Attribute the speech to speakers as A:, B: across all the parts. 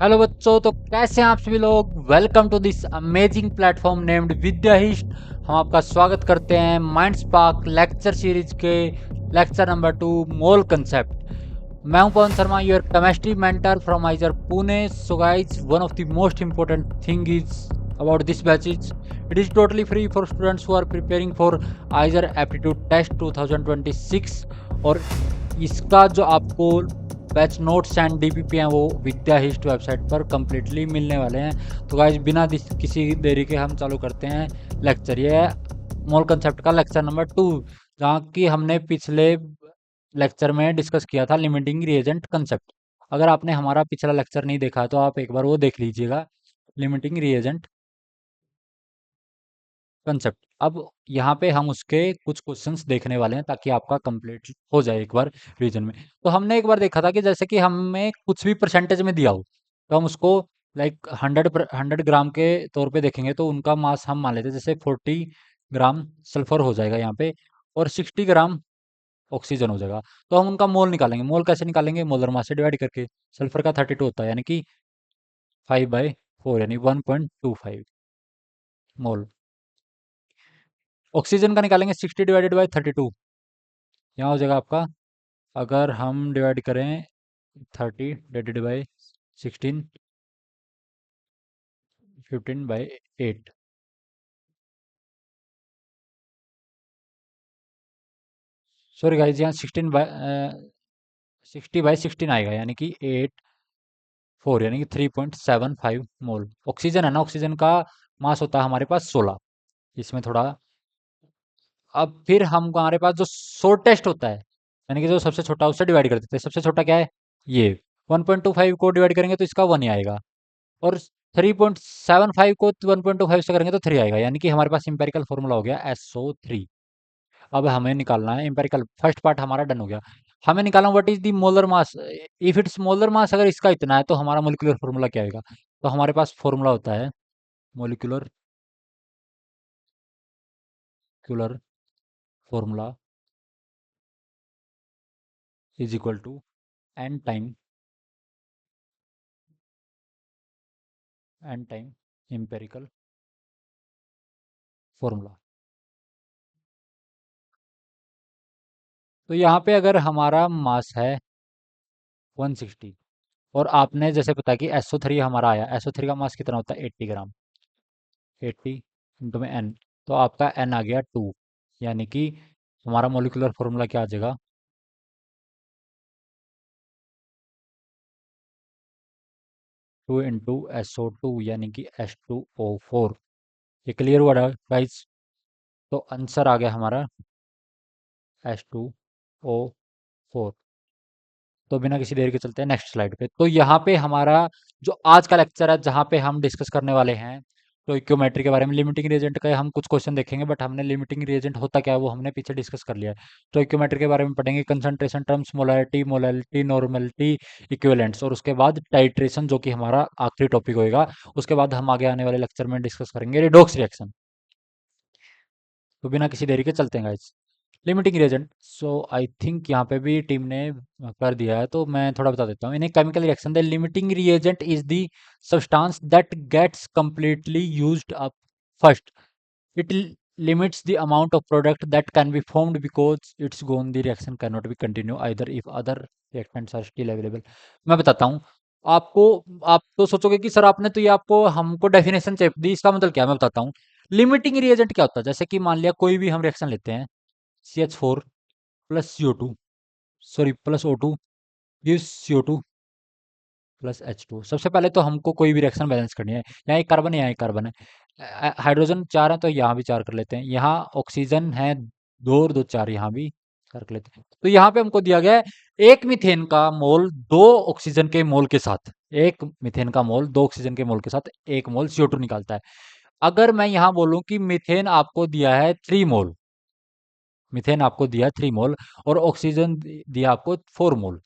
A: Hello बच्चों, तो कैसे हैं आप सभी लोग। Welcome to this amazing platform named Vidyahisht. हम आपका स्वागत करते हैं माइंड स्पार्क लेक्चर सीरीज के लेक्चर नंबर 2 मोल कंसेप्ट। मैं हूं Pawan Sharma, your chemistry mentor from IISER Pune. So guys, one of the most important thing is about this batch is it is totally free for students who are preparing for IISER aptitude test 2026। और इसका जो आपको batch notes and DPP हैं वो विद्या hist website पर completely मिलने वाले हैं। तो गाइस, बिना किसी देरी के हम चालू करते हैं लेक्चर। ये है मोल कंसेप्ट का लेक्चर नंबर 2, जहाँ की हमने पिछले लेक्चर में डिस्कस किया था लिमिटिंग रिएजेंट कंसेप्ट। अगर आपने हमारा पिछला लेक्चर नहीं देखा तो आप एक बार वो देख लीजिएगा, लिमिटिंग रिएजेंट कंसेप्ट। अब यहाँ पे हम उसके कुछ क्वेश्चंस देखने वाले हैं ताकि आपका कंप्लीट हो जाए एक बार रीजन में। तो हमने एक बार देखा था कि जैसे कि हमें कुछ भी परसेंटेज में दिया हो तो हम उसको लाइक 100 ग्राम के तौर पे देखेंगे, तो उनका मास हम मान लेते हैं जैसे 40 ग्राम सल्फर हो जाएगा यहाँ पे, और 60 ग्राम ऑक्सीजन हो जाएगा। तो हम उनका मोल निकालेंगे। मोल कैसे निकालेंगे? मोलर मास से डिवाइड करके। सल्फर का 32 होता है, यानी कि 5/4 यानी 1.25 मोल। ऑक्सीजन का निकालेंगे 60 डिवाइडेड बाई 32। यहाँ हो जाएगा आपका, अगर हम डिवाइड करें 30 डिवाइडेड बाई 16, 15/8। सॉरी गाइज, यहाँ 60/16 आएगा, यानी कि 84 यानी कि 3.75 मोल ऑक्सीजन है ना। ऑक्सीजन का मास होता है हमारे पास 16, इसमें थोड़ा। अब फिर हम हमारे पास जो शॉर्टेस्ट होता है, यानी कि जो सबसे छोटा, उससे डिवाइड कर देते हैं। सबसे छोटा क्या है? ये 1.25 को डिवाइड करेंगे तो इसका 1 ही आएगा, और 3.75 को 1.25 से करेंगे तो 3 आएगा, यानी कि हमारे पास इंपेरिकल फॉर्मूला हो गया SO3। अब हमें निकालना है इंपेरिकल। फर्स्ट पार्ट हमारा डन हो गया। हमें निकालना what is the molar mass. If it's molar mass अगर इसका इतना है तो हमारा मोलिकुलर फॉर्मूला क्या आएगा? तो हमारे पास फॉर्मूला होता है मोलिकुलर क्यूलर formula is equal to n time empirical formula. तो यहाँ पे अगर हमारा मास है 160, और आपने जैसे पता कि SO3 हमारा आया, SO3 का मास कितना होता है? 80 ग्राम। 80 × n, तो आपका n आ गया 2, यानी कि हमारा मोलिकुलर फॉर्मूला क्या आ जाएगा? 2 × SO2 यानी कि H2O4। ये क्लियर हुआ गाइस? तो आंसर आ गया हमारा H2O4। तो बिना किसी देर के चलते हैं नेक्स्ट स्लाइड पे। तो यहाँ पे हमारा जो आज का लेक्चर है, जहाँ पे हम डिस्कस करने वाले हैं स्टोइक्योमेट्री के बारे में। लिमिटिंग रिएजेंट का हम कुछ क्वेश्चन देखेंगे, बट हमने लिमिटिंग रिएजेंट होता क्या है वो हमने पीछे डिस्कस कर लिया है। स्टोइक्योमेट्री के बारे में पढ़ेंगे, concentration terms, molarity, molality, normality, equivalents, और उसके बाद टाइट्रेशन, जो कि हमारा आखिरी टॉपिक होएगा। उसके बाद हम आगे आने वाले लेक्चर में डिस्कस करेंगे रिडॉक्स रिएक्शन। तो बिना किसी देरी के चलते हैं guys. Limiting reagent, so I think यहाँ पे भी टीम ने कर दिया है, तो मैं थोड़ा बता देता हूँ। In a chemical reaction the limiting reagent is the substance that gets completely used up first. It limits the amount of product that can be formed because its gone the reaction cannot be continue either if other reactants are still available। मैं बताता हूँ आपको। आप तो सोचोगे कि sir आपने तो ये आपको हमको डेफिनेशन चाहिए दी, इसका मतलब क्या है? मैं बताता हूँ। लिमिटिंग रिएजेंट क्या होता है? जैसे कि मान लिया कोई भी हम रिएक्शन लेते हैं, CH4 plus CO2, sorry plus O2 gives CO2 plus H2। सबसे पहले तो हमको कोई भी रिएक्शन बैलेंस करनी है। यहाँ एक कार्बन है, यहाँ एक कार्बन है। हाइड्रोजन 4 है तो यहाँ भी 4 कर लेते हैं। यहाँ ऑक्सीजन है 2 और 2 4, यहाँ भी 4 कर लेते हैं। तो यहाँ पे हमको दिया गया है एक मीथेन का मोल 2 ऑक्सीजन के मोल के साथ, एक मीथेन का मोल 2 ऑक्सीजन के मोल के साथ 1 मोल CO2 निकालता है। अगर मैं यहाँ बोलूँ कि मीथेन आपको दिया है 3 मोल, मीथेन आपको दिया है 3 मोल, और ऑक्सीजन दिया आपको 4 मोल,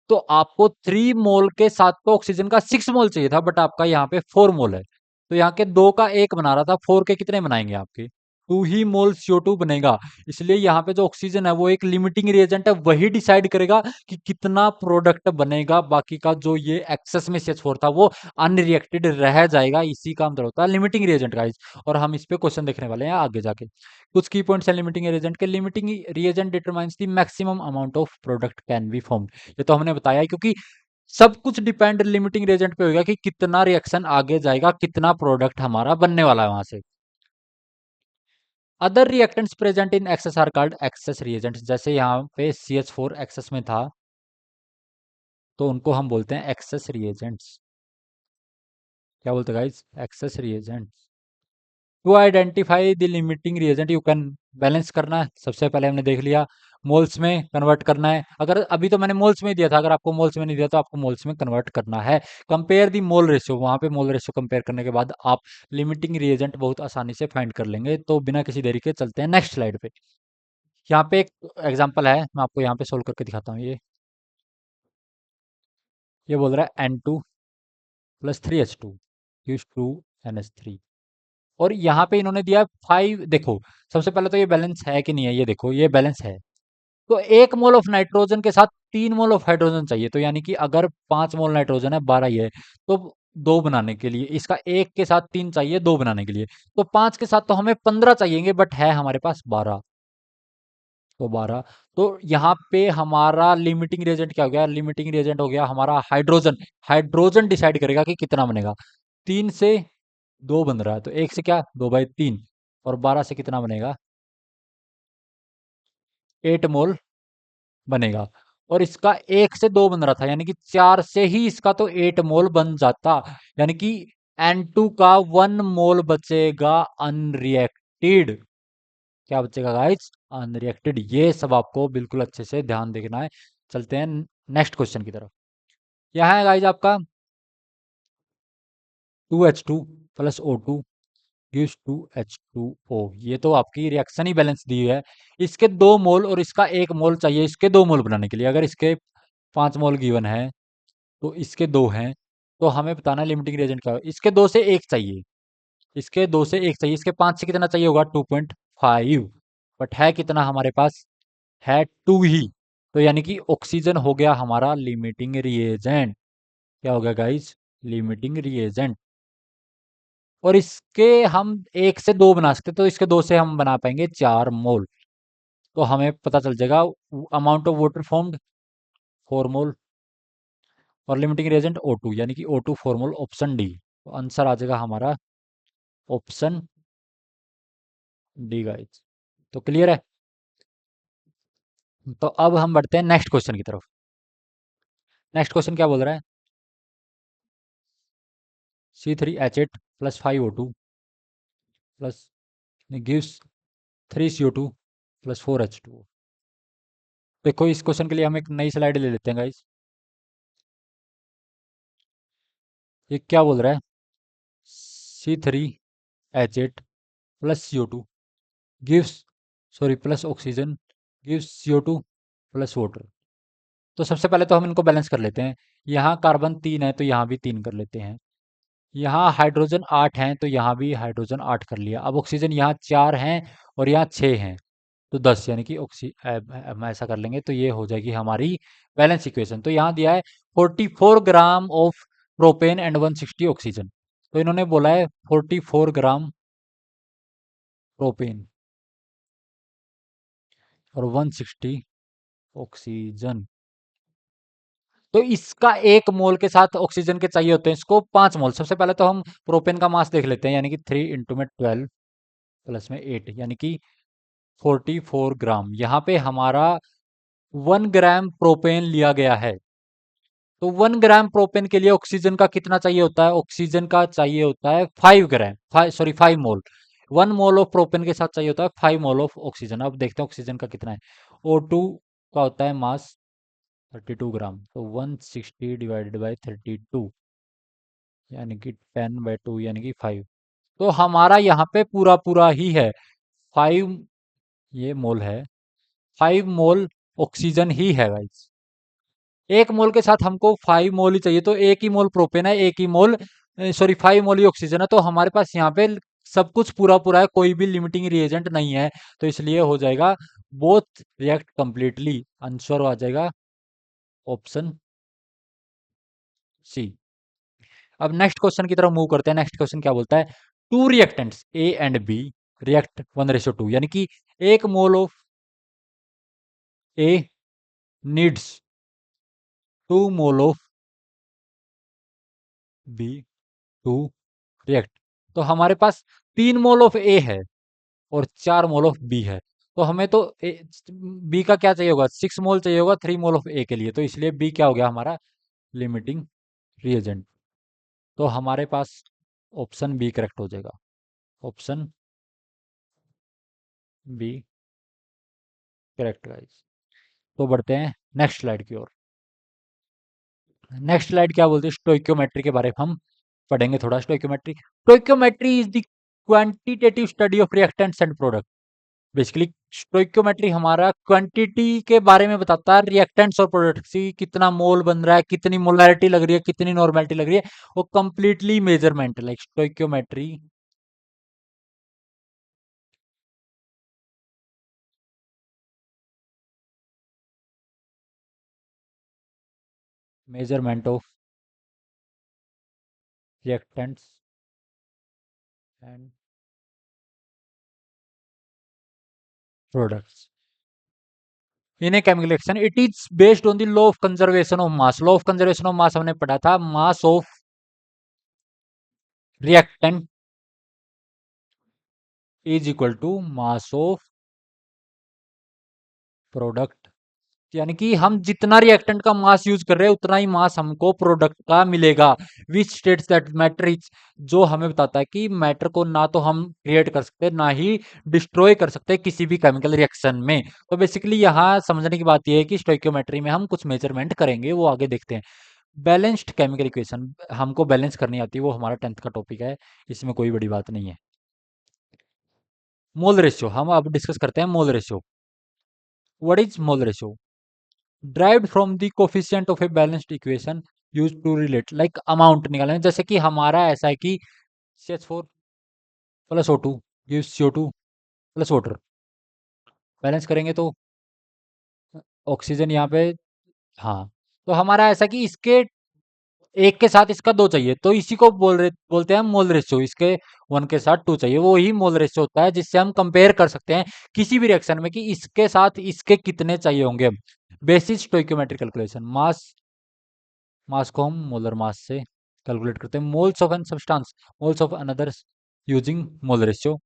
A: तो आपको 3 मोल के साथ तो ऑक्सीजन का 6 मोल चाहिए था, बट आपका यहाँ पे 4 मोल है। तो यहाँ के 2 का 1 बना रहा था, 4 के कितने बनाएंगे आपके? टू ही मोल CO2 बनेगा। इसलिए यहाँ पे जो ऑक्सीजन है वो एक लिमिटिंग रिएजेंट है, वही डिसाइड करेगा कि कितना प्रोडक्ट बनेगा। बाकी का जो ये एक्सेस में CH4 था वो अनरिएक्टेड रह जाएगा। इसी का मतलब होता है लिमिटिंग रिएजेंट गाइस। और हम इस पे क्वेश्चन देखने वाले हैं आगे जाके। कुछ की पॉइंट्स हैं लिमिटिंग रिएजेंट के। Limiting reagent determines the maximum amount of product can be formed. ये तो हमने बताया है, क्योंकि सब कुछ डिपेंड लिमिटिंग रिएजेंट पे होगा कि कितना रिएक्शन आगे जाएगा, कितना प्रोडक्ट हमारा बनने वाला है वहां से। Other reactants present in excess are called excess reagents. जैसे यहाँ पे CH4 एक्सेस में था तो उनको हम बोलते हैं एक्सेस रिएजेंट्स। क्या बोलते हैं guys? Excess reagents. To identify the limiting reagent you can balance करना है। सबसे पहले हमने देख लिया मोल्स में कन्वर्ट करना है। अगर अभी तो मैंने मोल्स में दिया था, अगर आपको मोल्स में नहीं दिया तो आपको मोल्स में कन्वर्ट करना है। कंपेयर दी मोल रेशियो, वहां पे मोल रेशियो कंपेयर करने के बाद आप लिमिटिंग रिएजेंट बहुत आसानी से फाइंड कर लेंगे। तो बिना किसी देरी के चलते हैं नेक्स्ट स्लाइड पे। यहाँ पे एक एग्जांपल है, मैं आपको यहाँ पे सोल्व करके दिखाता हूँ। ये बोल रहा है N2 + 3H2 गिव्स 2NH3। और यहाँ पे इन्होंने दिया 5। देखो सबसे पहले तो ये बैलेंस है कि नहीं है, ये देखो ये बैलेंस है। तो 1 मोल ऑफ नाइट्रोजन के साथ 3 मोल ऑफ हाइड्रोजन चाहिए। तो यानी कि अगर 5 मोल नाइट्रोजन है, 12 ही है, तो दो बनाने के लिए इसका एक के साथ 3 चाहिए, दो बनाने के लिए। तो 5 के साथ तो हमें 15 चाहिएंगे, बट है हमारे पास 12। तो 12। तो यहाँ पे हमारा लिमिटिंग रिएजेंट क्या हो गया? लिमिटिंग रिएजेंट हो गया हमारा हाइड्रोजन। हाइड्रोजन डिसाइड करेगा कि कितना बनेगा। 3 से 2 बन रहा है, तो 1 से क्या? 2/3। और 12 से कितना बनेगा? 8 मोल बनेगा। और इसका 1 से 2 बन रहा था, यानी कि 4 से ही इसका तो 8 मोल बन जाता। यानी कि N2 का 1 मोल बचेगा अनरिएक्टेड। क्या बचेगा गाइस? अनरिएक्टेड। ये सब आपको बिल्कुल अच्छे से ध्यान देखना है। चलते हैं नेक्स्ट क्वेश्चन की तरफ। यहाँ है गाइस आपका 2H2 + O2 गिव्स 2H2O। ये तो आपकी रिएक्शन ही बैलेंस दी है। इसके 2 मोल और इसका 1 मोल चाहिए इसके 2 मोल बनाने के लिए। अगर इसके 5 मोल गिवन है तो इसके 2 हैं, तो हमें बताना है लिमिटिंग रिएजेंट क्या है। इसके 2 से 1 चाहिए, इसके 2 से 1 चाहिए, इसके 5 से कितना चाहिए होगा? 2.5। बट है कितना हमारे पास? है 2 ही। तो यानी कि ऑक्सीजन हो गया हमारा लिमिटिंग रिएजेंट। क्या हो गया गाइस? Limiting reagent. और इसके हम 1 से 2 बना सकते, तो इसके 2 से हम बना पाएंगे 4 मोल। तो हमें पता चल जाएगा अमाउंट ऑफ वाटर फॉर्म्ड 4 मोल। और लिमिटिंग रिएजेंट O2, यानी कि O2 4 मोल, ऑप्शन डी। तो आंसर आ जाएगा हमारा ऑप्शन डी गाइस। तो क्लियर है। तो अब हम बढ़ते हैं नेक्स्ट क्वेश्चन की तरफ। नेक्स्ट क्वेश्चन क्या बोल रहा है? C3H8 + 5O2 plus gives 3CO2 + 4H2O। देखो इस क्वेश्चन के लिए हम एक नई स्लाइड ले लेते हैं गाइस। ये क्या बोल रहा है? C3H8 + CO2 gives, sorry, plus oxygen gives CO2 + water. तो सबसे पहले तो हम इनको बैलेंस कर लेते हैं। यहाँ कार्बन 3 है तो यहाँ भी 3 कर लेते हैं। यहाँ हाइड्रोजन 8 हैं तो यहाँ भी हाइड्रोजन 8 कर लिया। अब ऑक्सीजन यहाँ 4 हैं और यहाँ 6 हैं, तो 10, यानी कि हम ऐसा कर लेंगे तो ये हो जाएगी हमारी बैलेंस इक्वेशन। तो यहाँ दिया है 44 gram of propane and 160 oxygen. तो इन्होंने बोला है 44 ग्राम प्रोपेन और 160 ऑक्सीजन। तो इसका 1 मोल के साथ ऑक्सीजन के चाहिए होते हैं इसको 5 मोल। सबसे पहले तो हम प्रोपेन का मास देख लेते हैं, यानी कि 3 इंटू में 12 प्लस में 8, यानी कि 44 ग्राम। यहाँ पे हमारा 1 ग्राम प्रोपेन लिया गया है। तो 1 ग्राम प्रोपेन के लिए ऑक्सीजन का कितना चाहिए होता है? ऑक्सीजन का चाहिए होता है 5 ग्राम, 5 मोल। 1 मोल ऑफ प्रोपेन के साथ चाहिए होता है 5 मोल ऑफ ऑक्सीजन। अब देखते हैं ऑक्सीजन का कितना है। O2 का होता है मास 32 ग्राम, तो 160 डिवाइडेड बाई 32, यानी कि 10/2, यानी कि 5। तो हमारा यहाँ पे पूरा पूरा ही है 5, ये मोल है, 5 मोल ऑक्सीजन ही है गाइस। 1 मोल के साथ हमको 5 मोल ही चाहिए, तो 1 ही मोल प्रोपेन है, 1 ही मोल, सॉरी, 5 मोल ही ऑक्सीजन है। तो हमारे पास यहाँ पे सब कुछ पूरा पूरा है, कोई भी लिमिटिंग रिएजेंट नहीं है, तो इसलिए हो जाएगा बोथ रिएक्ट कंप्लीटली। आंसर आ जाएगा ऑप्शन सी। अब नेक्स्ट क्वेश्चन की तरफ मूव करते हैं। नेक्स्ट क्वेश्चन क्या बोलता है, two reactants A and B react 1:2, यानी कि एक mole of A needs 2 mole of B to react. तो हमारे पास 3 मोल ऑफ ए है और 4 मोल ऑफ बी है, तो हमें तो बी का क्या चाहिए होगा, 6 मोल चाहिए होगा 3 मोल ऑफ ए के लिए, तो इसलिए बी क्या हो गया हमारा लिमिटिंग रिएजेंट। तो हमारे पास ऑप्शन बी करेक्ट हो जाएगा। Option B correct guys. तो बढ़ते हैं नेक्स्ट स्लाइड की ओर। नेक्स्ट स्लाइड क्या बोलती है, स्टोइक्योमेट्री के बारे में हम पढ़ेंगे थोड़ा। Stoichiometry, stoichiometry is the quantitative study of reactants and product. Basically stoichiometry हमारा क्वांटिटी के बारे में बताता है, रिएक्टेंट्स और प्रोडक्ट्स की कितना मोल बन रहा है, कितनी मोलैरिटी लग रही है, कितनी नॉर्मेलिटी लग रही है, वो completely measurement like stoichiometry. Measurement of reactants and products in a chemical reaction, it is based on the law of conservation of mass. Law of conservation of mass हमने पढ़ा था, mass of reactant is equal to mass of product. यानी कि हम जितना reactant का मास use कर रहे हैं उतना ही मास हमको प्रोडक्ट का मिलेगा। Which states that matter is, जो हमें बताता है कि मैटर को ना तो हम क्रिएट कर सकते ना ही डिस्ट्रॉय कर सकते किसी भी केमिकल रिएक्शन में। तो बेसिकली यहाँ समझने की बात यह है कि स्टोइक्योमेट्री में हम कुछ मेजरमेंट करेंगे, वो आगे देखते हैं। बैलेंस्ड केमिकल इक्वेशन हमको बैलेंस करनी आती है, वो हमारा 10th का टॉपिक है, इसमें कोई बड़ी बात नहीं है। मोल रेशियो हम अब डिस्कस करते हैं। Mole ratio, what is mole ratio, derived from the coefficient of a balanced equation used to relate like amount निकालना है। जैसे कि हमारा ऐसा है कि CH4 plus O2 gives CO2 plus water, balance करेंगे तो ऑक्सीजन यहाँ पे, हाँ। तो हमारा ऐसा कि इसके एक के साथ इसका दो चाहिए, तो इसी को बोलते हैं मोल रेशियो। इसके 1 के साथ 2 चाहिए, वो ही मोल रेशियो होता है जिससे हम कंपेयर कर सकते हैं किसी भी रिएक्शन में कि इसके साथ इसके कितने चाहिए होंगे। बेसिस स्टोइक्योमेट्रिक कैलकुलेशन, मास, मास को हम मोलर मास से कैलकुलेट करते हैं। Moles of an substance, moles of another using mole ratio.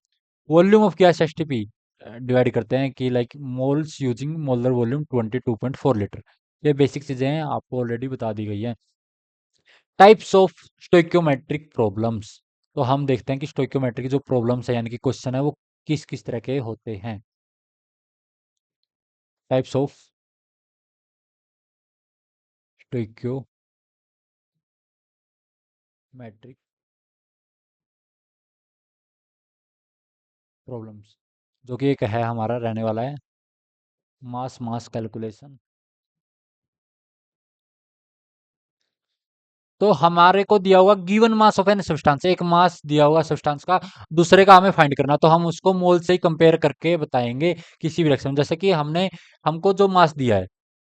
A: Volume of gas STP divide करते हैं कि like moles using molar volume 22.4 litre. ये बेसिक चीजें हैं, आपको ऑलरेडी बता दी गई है। टाइप्स ऑफ स्टोइक्योमेट्रिक प्रॉब्लम्स, तो हम देखते हैं कि स्टोइक्योमेट्रिक जो प्रॉब्लम्स है यानी कि क्वेश्चन है वो किस किस तरह के होते हैं। टाइप्स ऑफ स्टोइक्योमेट्रिक प्रॉब्लम्स, जो कि एक है हमारा रहने वाला है मास मास कैलकुलेशन। तो हमारे को दिया होगा given mass of an substance, एक मास दिया होगा सब्सटेंस का, दूसरे का हमें फाइंड करना, तो हम उसको मोल से ही कंपेयर करके बताएंगे किसी भी रिएक्शन में। जैसे कि हमने हमको जो मास दिया है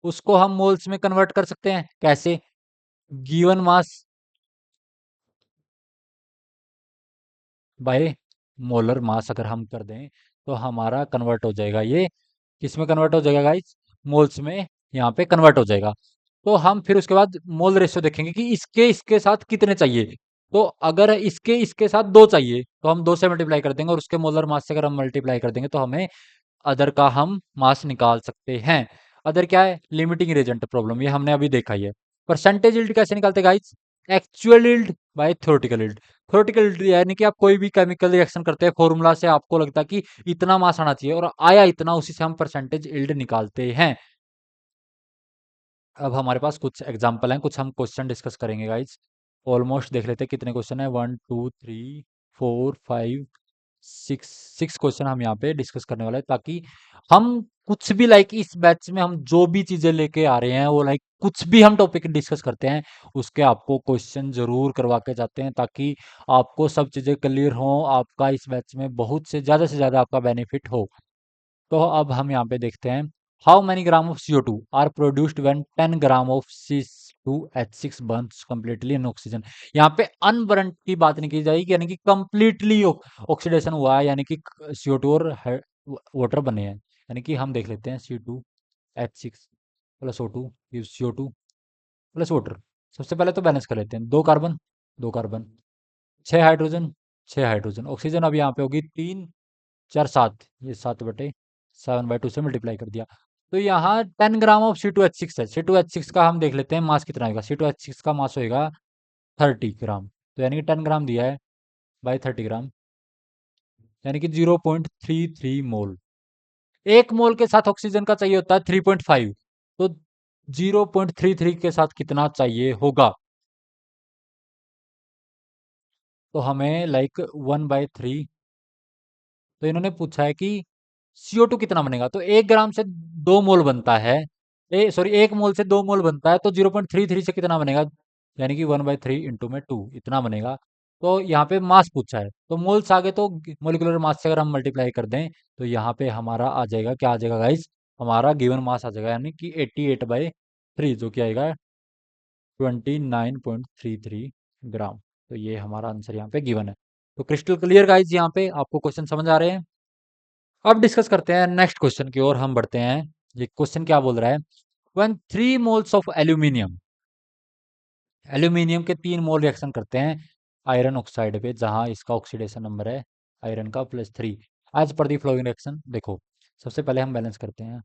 A: उसको हम मोल्स में कन्वर्ट कर सकते हैं, कैसे, गिवन मास बाय मोलर मास अगर हम कर दें तो हमारा कन्वर्ट हो जाएगा, ये किस में कन्वर्ट हो जाएगा गाइस, मोल्स में, यहाँ पे कन्वर्ट हो जाएगा। तो हम फिर उसके बाद मोल रेशियो देखेंगे कि इसके इसके साथ कितने चाहिए। तो अगर इसके इसके साथ 2 चाहिए तो हम 2 से मल्टीप्लाई कर देंगे, और उसके मोलर मास से अगर हम मल्टीप्लाई कर देंगे तो हमें अदर का हम मास निकाल सकते हैं। अदर क्या है, लिमिटिंग रिएजेंट प्रॉब्लम, ये हमने अभी देखा ही है। परसेंटेज यील्ड कैसे निकालते guys, actual yield by theoretical yield. Theoretical yield यानी कि आप कोई भी केमिकल रिएक्शन करते हैं, फॉर्मूला से आपको लगता है कि इतना मास आना चाहिए और आया इतना, उसी से हम परसेंटेज यील्ड निकालते हैं। अब हमारे पास कुछ एग्जाम्पल हैं, कुछ हम क्वेश्चन डिस्कस करेंगे गाइज। ऑलमोस्ट देख लेते हैं कितने क्वेश्चन है, 1 2 3 4 5 सिक्स सिक्स क्वेश्चन हम यहाँ पे डिस्कस करने वाले हैं, ताकि हम कुछ भी लाइक इस बैच में हम जो भी चीजें लेके आ रहे हैं वो लाइक कुछ भी हम टॉपिक डिस्कस करते हैं उसके आपको क्वेश्चन जरूर करवा के जाते हैं, ताकि आपको सब चीजें क्लियर हो, आपका इस बैच में बहुत से ज्यादा आपका बेनिफिट हो। तो अब हम यहाँ पे देखते हैं, how many gram of CO2 are produced when 10 gram of C2H6 burns completely in oxygen. यहाँ पे अनबर्न की बात नहीं की जाएगी, यानी कि कंप्लीटली ऑक्सीडेशन हुआ है, यानी कि CO2 और वाटर बने हैं। यानी कि हम देख लेते हैं C2H6 plus O2 CO2 plus water. सबसे पहले तो बैलेंस कर लेते हैं, दो कार्बन, 6 हाइड्रोजन, 6 हाइड्रोजन। ऑक्सीजन अब यहाँ पे होगी 3 4 7, ये 7/7/2 से मल्टीप्लाई कर दिया। तो यहाँ 10 ग्राम ऑफ C2H6 है। C2H6 का हम देख लेते हैं मास कितना होगा। C2H6 का मास होगा 30 ग्राम, तो यानी कि 10 ग्राम दिया है बाई 30 ग्राम, यानी कि 0.33 मोल। एक मोल के साथ ऑक्सीजन का चाहिए होता है 3.5, तो 0.33 के साथ कितना चाहिए होगा। तो हमें लाइक 1/3, तो इन्होंने पूछा है कि CO2 कितना बनेगा, तो 1 ग्राम से 2 मोल बनता है, सॉरी 1 मोल से 2 मोल बनता है, तो 0.33 से कितना बनेगा, यानी कि 1/3 इंटू में 2 इतना बनेगा। तो यहाँ पे मास पूछा है, तो मोल्स आगे तो मोलिकुलर मास से अगर हम मल्टीप्लाई कर दें तो यहाँ पे हमारा आ जाएगा, क्या आ जाएगा गाइस, हमारा गिवन मास आ जाएगा, यानी कि 88/3, जो कि आएगा 29.33 ग्राम। तो ये हमारा आंसर यहाँ पे गिवन है। तो क्रिस्टल क्लियर गाइस, यहाँ पे आपको क्वेश्चन समझ आ रहे हैं। अब डिस्कस करते हैं नेक्स्ट क्वेश्चन की ओर हम बढ़ते हैं। ये क्वेश्चन क्या बोल रहा है, when 3 moles of aluminium, aluminium के 3 मोल रिएक्शन करते हैं आयरन ऑक्साइड पे, जहां इसका ऑक्सीडेशन नंबर है आयरन का +3, as per the following reaction. देखो सबसे पहले हम बैलेंस करते हैं।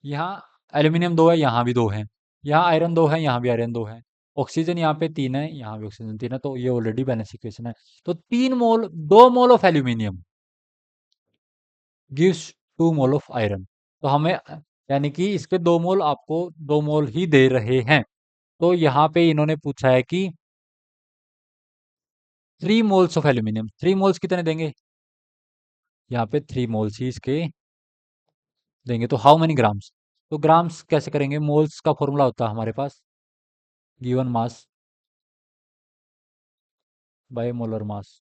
A: यहाँ एल्यूमिनियम 2 है, यहाँ भी 2 है, यहाँ आयरन 2 है, यहाँ भी आयरन 2 है, ऑक्सीजन यहाँ पे 3 है, यहाँ भी ऑक्सीजन 3 है, तो ये ऑलरेडी बैलेंस इक्वेशन है। तो 3 मोल, 2 mole of aluminium gives 2 mole of iron. तो हमें यानी कि इसके 2 मोल आपको 2 मोल ही दे रहे हैं। तो यहाँ पे इन्होंने पूछा है कि 3 मोल्स ऑफ एल्यूमिनियम, 3 मोल्स कितने देंगे, यहाँ पे 3 मोल्स ही इसके देंगे, तो हाउ मेनी ग्राम्स। तो ग्राम्स कैसे करेंगे, मोल्स का फॉर्मूला होता है हमारे पास given mass by molar mass.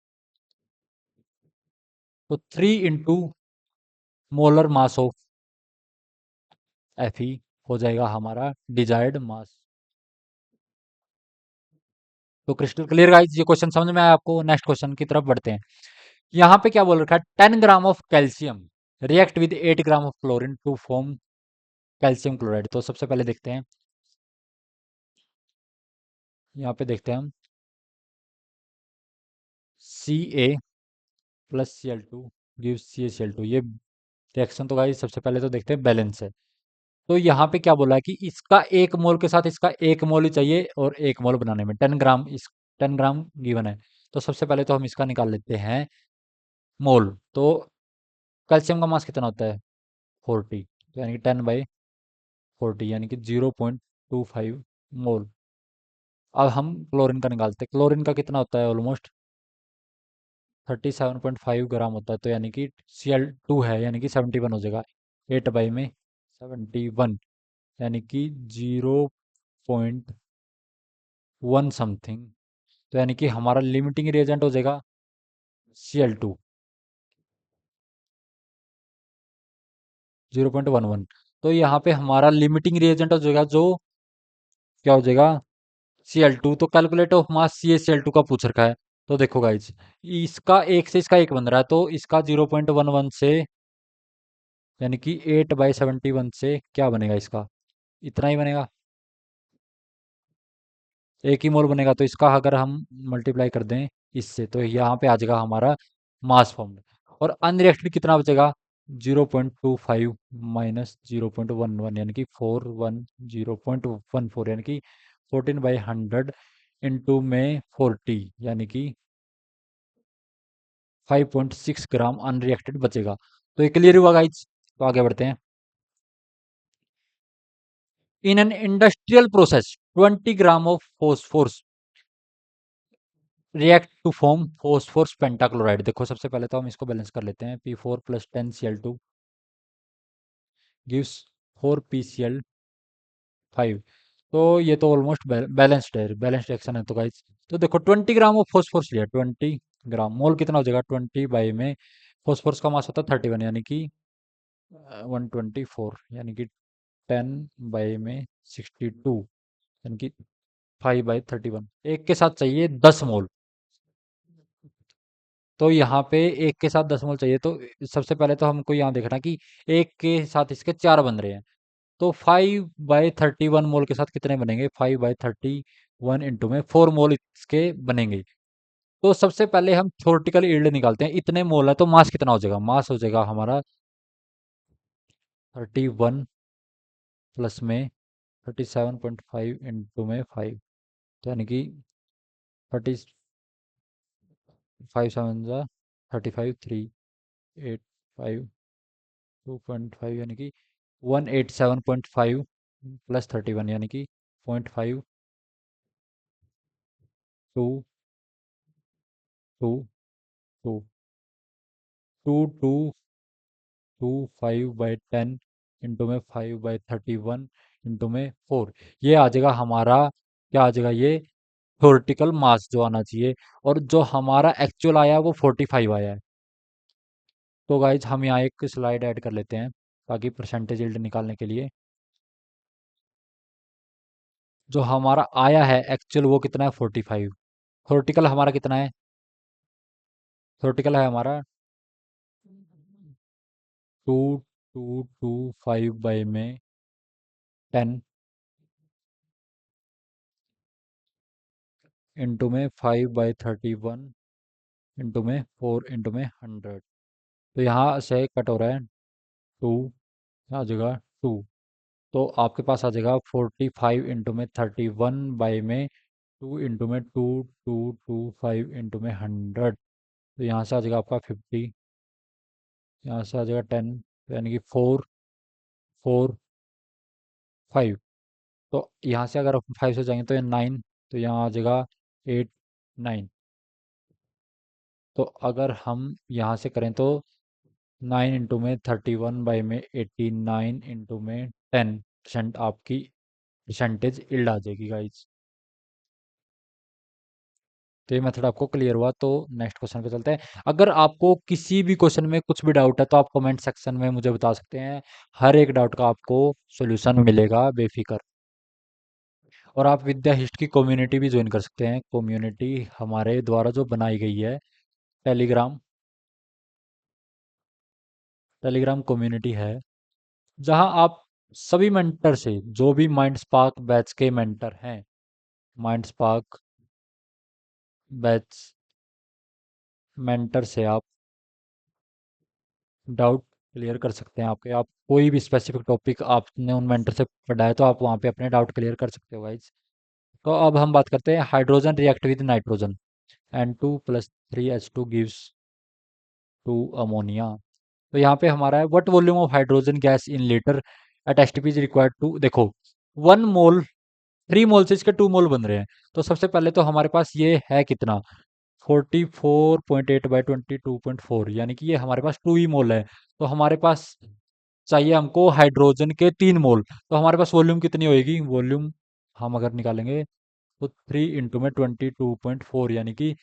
A: तो 3 into molar mass of Fe हो जाएगा हमारा डिजायर्ड मास। तो क्रिस्टल क्लियर गाइस, ये क्वेश्चन समझ में आया आपको। नेक्स्ट क्वेश्चन की तरफ बढ़ते हैं। यहाँ पे क्या बोल रखा है, 10 gram of calcium react with 8 gram of chlorine to form calcium chloride. तो सबसे पहले देखते हैं, यहाँ पे देखते हैं हम Ca+Cl2 गिव्स CaCl2। ये रिएक्शन तो गाइस सबसे पहले तो देखते हैं बैलेंस है। तो यहाँ पे क्या बोला है कि इसका 1 मोल के साथ इसका 1 मोल ही चाहिए, और 1 मोल बनाने में 10 ग्राम, इस 10 ग्राम गिवन है। तो सबसे पहले तो हम इसका निकाल लेते हैं मोल। तो कैल्शियम का मास कितना होता है 40, तो यानी कि 10/40, यानी कि 0.25 मोल। अब हम क्लोरीन का निकालते हैं, क्लोरीन का कितना होता है, ऑलमोस्ट 37.5 ग्राम होता है, तो यानी कि Cl2 है, यानी कि 71 हो जाएगा, 8/71, यानी कि 0.1 समथिंग। तो यानी कि हमारा लिमिटिंग रिएजेंट हो जाएगा Cl2 0.11। तो यहाँ पे हमारा लिमिटिंग रिएजेंट हो जाएगा, जो क्या हो जाएगा Cl2। तो कैलकुलेट ऑफ मास CaCl2 का पूछ रखा है। तो देखो गाइज, इसका एक से इसका एक बन रहा है, तो इसका 0.11 से, यानी कि 8/71 से क्या बनेगा, इसका इतना ही बनेगा, एक ही मोल बनेगा। तो इसका अगर हम मल्टीप्लाई कर दें इससे, तो यहाँ पे आ जाएगा हमारा मास फॉर्म। और अनरिएक्टेड कितना बचेगा, 0.25 माइनस 0.11, यानी कि 0.14, यानी कि 14/100 इंटू में 40, यानी कि 5.6 ग्राम अनरिएक्टेड बचेगा। तो ये क्लियर हुआ गाइज। तो आगे बढ़ते हैं। In an industrial process 20 gram of phosphorus react to form phosphorus pentachloride. देखो सबसे पहले तो हम इसको बैलेंस कर लेते हैं। P4 plus 10Cl2 gives 4PCl5। तो ये तो ऑलमोस्ट बैलेंस्ड रिएक्शन है। तो गाइस तो देखो 20 ग्राम ऑफ फॉस्फोरस लिया, 20 ग्राम, मोल कितना हो जाएगा 20 बाई में फॉस्फोरस का मास होता है 31 यानी कि 124 यानी कि 10 बाई में 62 यानी कि 5/31। एक के साथ चाहिए 10 मोल। तो यहाँ पे एक के साथ 10 मोल चाहिए। तो सबसे पहले तो हमको यहाँ देखना कि एक के साथ इसके 4 बन रहे हैं। तो 5/31 मोल के साथ कितने बनेंगे? 5/31 इंटू में 4 मोल इसके बनेंगे। तो सबसे पहले हम थ्योरेटिकल यील्ड निकालते हैं। इतने मोल है तो मास कितना हो जाएगा? मास हो जाएगा हमारा 31 प्लस में 37.5 इंटू में 5। तो यानी कि 35 7 जा 35 3 8 5 2.5 यानी कि 187.5 प्लस 31 यानी कि 0.5222 2225/10 इंटू में 5/31 इंटू में 4। ये आ जाएगा हमारा, क्या आ जाएगा ये? थ्योरेटिकल मास जो आना चाहिए। और जो हमारा एक्चुअल आया है वो 45 आया है। तो गाइज हम यहाँ एक स्लाइड ऐड कर लेते हैं ताकि परसेंटेज यील्ड निकालने के लिए। जो हमारा आया है एक्चुअल वो कितना है? 45। थ्योरेटिकल हमारा कितना है? थ्योरेटिकल है हमारा 2225/10 इंटू में 5/31 इंटू में 4 इंटू में 100। तो यहाँ से कट हो रहा है 2, आ जाएगा 2। तो आपके पास आ जाएगा 45 इंटू में 31/में 2 इंटू में 2225 इंटू में 100। तो यहाँ से आ जाएगा आपका 50, यहाँ से आ जाएगा 10, यानी कि 4 4 5। तो यहाँ से अगर 5 से जाएंगे तो ये 9, तो यहाँ आ जाएगा 8 9। तो अगर हम यहाँ से करें तो 9 इंटू में 31/में 89 इंटू में 10% आपकी परसेंटेज इल्ड आ जाएगी गाइज। तो ये मेथड आपको क्लियर हुआ। तो नेक्स्ट क्वेश्चन पे चलते हैं। अगर आपको किसी भी क्वेश्चन में कुछ भी डाउट है तो आप कमेंट सेक्शन में मुझे बता सकते हैं। हर एक डाउट का आपको सोल्यूशन मिलेगा बेफिक्र। और आप विद्या हिस्ट की कम्युनिटी भी ज्वाइन कर सकते हैं। कम्युनिटी हमारे द्वारा जो बनाई गई है, टेलीग्राम टेलीग्राम कम्युनिटी है, जहां आप सभी मेंटर से, जो भी माइंड स्पार्क बैच के मेंटर हैं, माइंड स्पार्क बैच मेंटर से आप डाउट क्लियर कर सकते हैं। आपके आप कोई भी स्पेसिफिक टॉपिक आपने उन मेंटर से पढ़ा है तो आप वहाँ पे अपने डाउट क्लियर कर सकते हो गाइज। तो अब हम बात करते हैं hydrogen react with nitrogen. N2 + 3H2 gives 2 ammonia. तो यहाँ पे हमारा है what volume of hydrogen gas in litre at STP is required to. देखो 1 मोल, 3 मोल से इसके 2 मोल बन रहे हैं। तो सबसे पहले तो हमारे पास ये है कितना? 44.8/22.4 यानी कि ये हमारे पास 2 ही मोल है। तो हमारे पास चाहिए हमको हाइड्रोजन के 3 मोल। तो हमारे पास वॉल्यूम कितनी होएगी? वॉल्यूम हम अगर निकालेंगे तो 3 इंटू में 22.4 यानी कि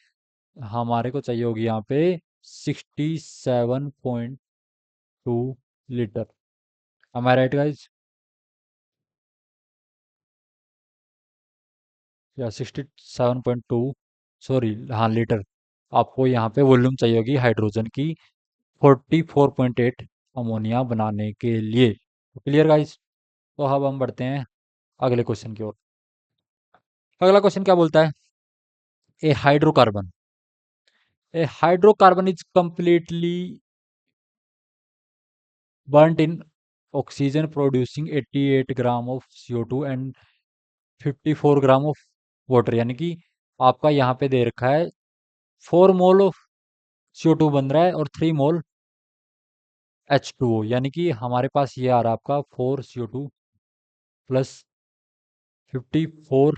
A: हमारे को चाहिए होगी यहाँ पे 67.2 litre. am I right guys? या 67.2, सॉरी हाँ लीटर। आपको यहाँ पे वॉल्यूम चाहिए होगी हाइड्रोजन की 44.8 अमोनिया बनाने के लिए। Clear guys? तो अब हम बढ़ते हैं अगले क्वेश्चन की ओर। अगला क्वेश्चन क्या बोलता है? A hydrocarbon is completely burnt in oxygen producing 88 gram of CO2 and 54 gram of water. यानी कि आपका यहाँ पे दे रखा है 4 मोल ऑफ CO2 बन रहा है और 3 मोल H2O। यानी कि हमारे पास ये आ रहा है आपका 4 CO2 प्लस 54,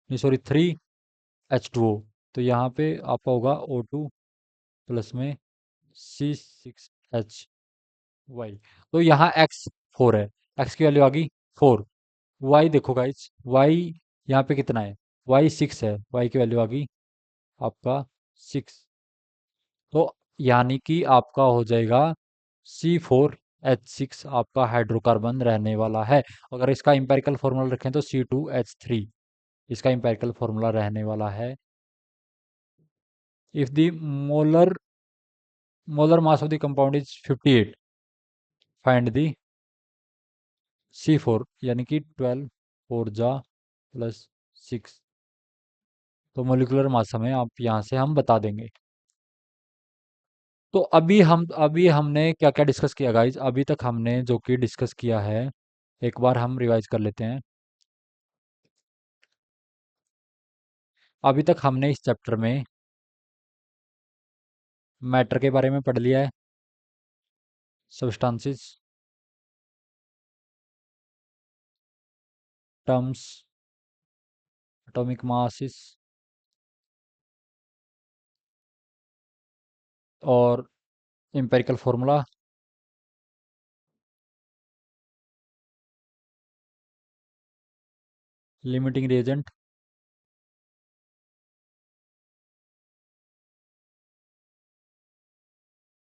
A: नहीं सॉरी 3H2O। तो यहाँ पे आपका होगा O2 प्लस में C6H। तो यहाँ x 4 है, x की वैल्यू आ गई 4। y देखो गाइस, y यहाँ पे कितना है, y 6 है, y की वैल्यू आ गई आपका 6। तो यानी कि आपका हो जाएगा C4H6 आपका हाइड्रोकार्बन रहने वाला है। अगर इसका इंपेरिकल फॉर्मूला रखें तो C2H3 इसका इंपेरिकल फॉर्मूला रहने वाला है। If the molar molar mass of the compound is 58, find the C4, यानी कि 12 4 जा प्लस 6। तो मोलिकुलर मास हमें आप यहाँ से हम बता देंगे। तो अभी हमने क्या क्या डिस्कस किया गाइज, अभी तक हमने जो कि डिस्कस किया है एक बार हम रिवाइज कर लेते हैं। अभी तक हमने इस चैप्टर में मैटर के बारे में पढ़ लिया है, सब्सटेंसेस, टर्म्स, एटॉमिक मासेस और एम्पिरिकल फॉर्मूला। लिमिटिंग रिएजेंट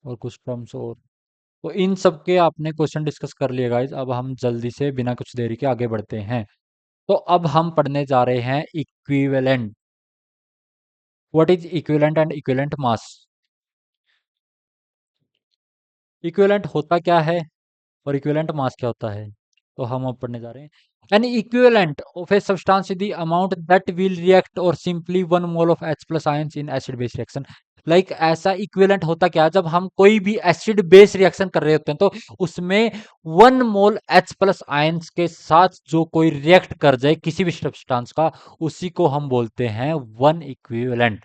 A: और कुछ टर्म्स और। तो इन सब के आपने क्वेश्चन डिस्कस कर लिए गाइज। अब हम जल्दी से बिना कुछ देरी के आगे बढ़ते हैं। तो अब हम पढ़ने जा रहे हैं equivalent. What is equivalent and equivalent mass. Equivalent होता क्या है और इक्विवेलेंट मास क्या होता है, तो हम अब पढ़ने जा रहे हैं। An equivalent of a substance is the amount that will react or simply 1 mole of H plus ions in acid base reaction. Like ऐसा इक्विवेलेंट होता क्या, जब हम कोई भी एसिड बेस रिएक्शन कर रहे होते हैं तो उसमें 1 मोल H प्लस आयंस के साथ जो कोई रिएक्ट कर जाए किसी भी सब्सटेंस का, उसी को हम बोलते हैं वन इक्विवेलेंट।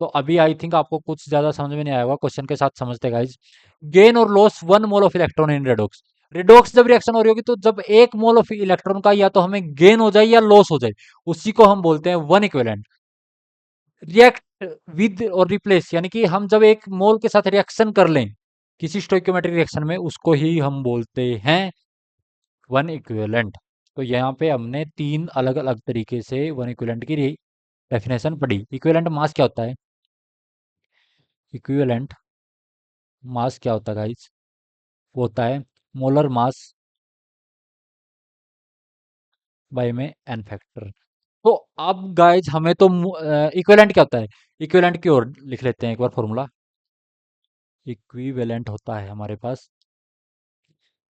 A: तो अभी आई थिंक आपको कुछ ज्यादा समझ में नहीं आएगा, क्वेश्चन के साथ समझते गाइज। गेन और loss 1 mole of electron in redox. Redox जब रिएक्शन हो रही होगी तो जब 1 मोल ऑफ इलेक्ट्रॉन का या तो हमें गेन हो जाए या लॉस हो जाए, उसी को हम बोलते हैं वन इक्विवेलेंट। रिएक्ट विद और रिप्लेस, यानी कि हम जब एक मोल के साथ रिएक्शन कर लें किसी स्टोइकियोमेट्रिक रिएक्शन में, उसको ही हम बोलते हैं वन इक्विवेलेंट। तो यहाँ पे हमने 3 अलग अलग तरीके से वन इक्विवेलेंट की डेफिनेशन पढ़ी। इक्विवेलेंट मास क्या होता है, इक्विवेलेंट मास क्या होता है गाइस, होता है मोलर मास बाय में एन फैक्टर। तो अब गाइस हमें तो इक्विवेलेंट क्या होता है, इक्विवेलेंट की ओर लिख लेते हैं एक बार फॉर्मूला। इक्विवेलेंट होता है हमारे पास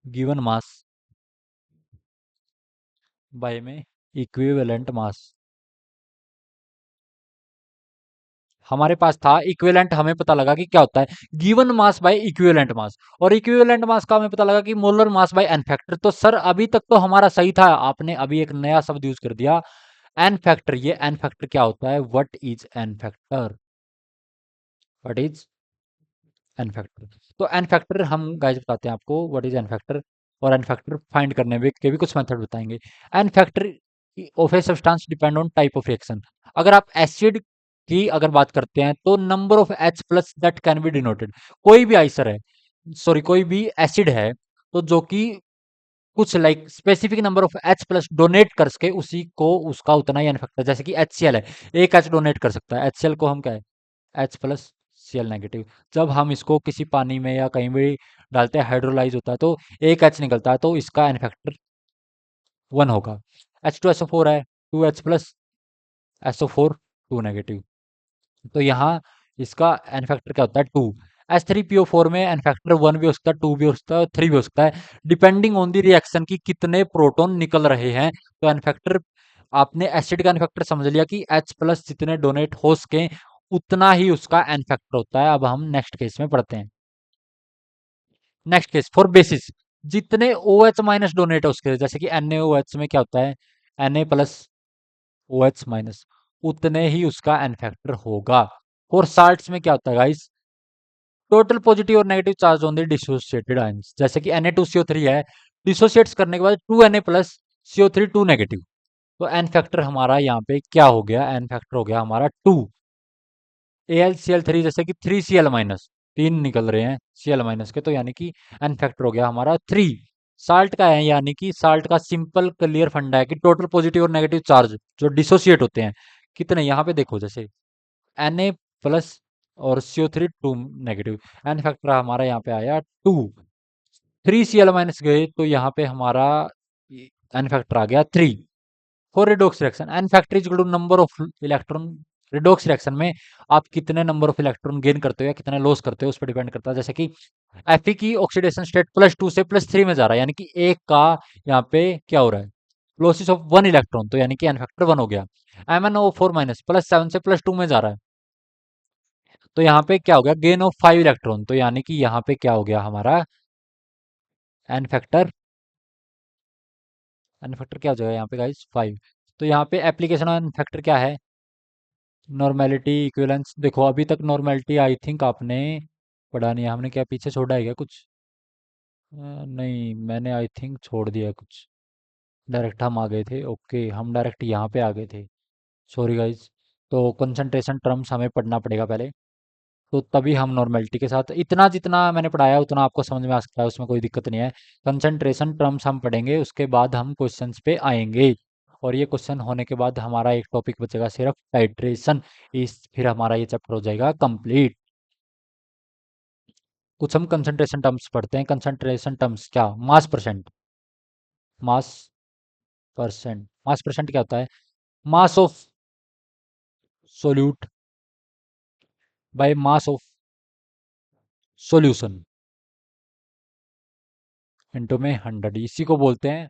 A: गिवन मास बाय में इक्विवेलेंट मास। हमारे पास था इक्विवेलेंट, हमें पता लगा कि क्या होता है given mass by equivalent mass, और इक्विवेलेंट मास का हमें पता लगा कि molar mass by n factor. तो सर अभी तक तो हमारा सही था, आपने अभी एक नया शब्द यूज कर दिया एन फैक्टर। ये एन फैक्टर क्या होता है, what is n factor, what is n factor. तो एन फैक्टर हम गाइस बताते हैं आपको व्हाट इज एन फैक्टर, और एन फैक्टर फाइंड करने में के भी कुछ मेथड बताएंगे। N factor of a substance depend on type of reaction. अगर आप एसिड की अगर बात करते हैं तो number of H plus that can be denoted. कोई भी आइसर है, सॉरी कोई भी एसिड है तो जो कि कुछ like specific number of H plus donate कर सके, उसी को उसका उतना ही एन फैक्टर। जैसे कि HCl है, एक H डोनेट कर सकता है, HCl को हम क्या है H प्लस Cl नेगेटिव। जब हम इसको किसी पानी में या कहीं भी डालते हैं, हाइड्रोलाइज होता है तो एक H निकलता है, तो इसका एन फैक्टर 1 होगा। H2SO4 है, 2H प्लस SO4 2 नेगेटिव। तो यहाँ इसका एन फैक्टर क्या होता है 2। H3PO4 में एन फैक्टर 1 भी हो सकता है, 2 भी हो सकता है और 3 भी हो सकता है, डिपेंडिंग ऑन द रिएक्शन की कितने प्रोटॉन निकल रहे हैं। तो एन फैक्टर, आपने एसिड का एन फैक्टर समझ लिया कि H प्लस जितने डोनेट हो सके उतना ही उसका एन फैक्टर होता है। अब हम नेक्स्ट केस में पढ़ते हैं। नेक्स्ट केस फॉर बेसिस, जितने OH माइनस डोनेट है उसके, जैसे कि NaOH में क्या होता है Na प्लस OH माइनस, उतने ही उसका एन फैक्टर होगा। और साल्ट्स में क्या होता है गाइस, टोटल पॉजिटिव और negative charge on the dissociated ions. जैसे कि Na2CO3 है, डिसोसिएट्स करने के बाद 2Na प्लस CO3 2 नेगेटिव। तो एन फैक्टर हमारा यहाँ पे क्या हो गया, एन फैक्टर हो गया हमारा 2। AlCl3 जैसे कि 3Cl-, 3 निकल रहे हैं Cl- के, तो यानी कि एन फैक्टर हो गया हमारा 3। साल्ट का है, यानी कि साल्ट का सिंपल क्लियर फंडा है कि टोटल पॉजिटिव और नेगेटिव चार्ज जो डिसोसिएट होते हैं कितने, यहाँ पे देखो जैसे Na+ और CO3 2 नेगेटिव, एन फैक्टर हमारा यहाँ पे आया 2। 3Cl- गए तो यहाँ पे हमारा एन फैक्टर आ गया 3। For redox reaction n factor is equal to number of electron. Redox reaction में आप कितने नंबर ऑफ इलेक्ट्रॉन गेन करते हो या कितने लॉस करते हो उस पर डिपेंड करता है। जैसे कि Fe की ऑक्सीडेशन स्टेट +2 से +3 में जा रहा है, यानी कि एक का यहाँ पे क्या हो रहा है, लॉसिस ऑफ 1 इलेक्ट्रॉन, तो यानी कि एन फैक्टर 1 हो गया। MnO4- +7 से +2 में जा रहा है, तो यहाँ पे क्या हो गया, गेन ऑफ 5 इलेक्ट्रॉन, तो यानी कि यहाँ पे क्या हो गया हमारा एन फैक्टर, एन फैक्टर क्या हो जाएगा यहाँ पे गाइस 5। तो यहाँ पे एप्लीकेशन ऑन फैक्टर क्या है, नॉर्मेलिटी इक्विवेलेंस। देखो अभी तक नॉर्मेलिटी आई थिंक आपने पढ़ा नहीं है, हमने क्या पीछे छोड़ा है क्या कुछ, नहीं मैंने आई थिंक छोड़ दिया है कुछ, डायरेक्ट हम आ गए थे, ओके हम डायरेक्ट यहाँ पे आ गए थे, सॉरी गाइज। तो कंसंट्रेशन टर्म्स हमें पढ़ना पड़ेगा पहले, तो तभी हम नॉर्मेलिटी के साथ, इतना जितना मैंने पढ़ाया उतना आपको समझ में आ सकता है, उसमें कोई दिक्कत नहीं है। कंसंट्रेशन टर्म्स हम पढ़ेंगे, उसके बाद हम क्वेश्चंस पे आएंगे, और ये क्वेश्चन होने के बाद हमारा एक टॉपिक बचेगा सिर्फ टाइट्रेशन, इस फिर हमारा ये चैप्टर हो जाएगा कंप्लीट। कुछ हम कंसंट्रेशन टर्म्स पढ़ते हैं। कंसंट्रेशन टर्म्स क्या, मास परसेंट, मास परसेंट, मास परसेंट क्या होता है, mass of solute by mass of solution into में 100, इसी को बोलते हैं,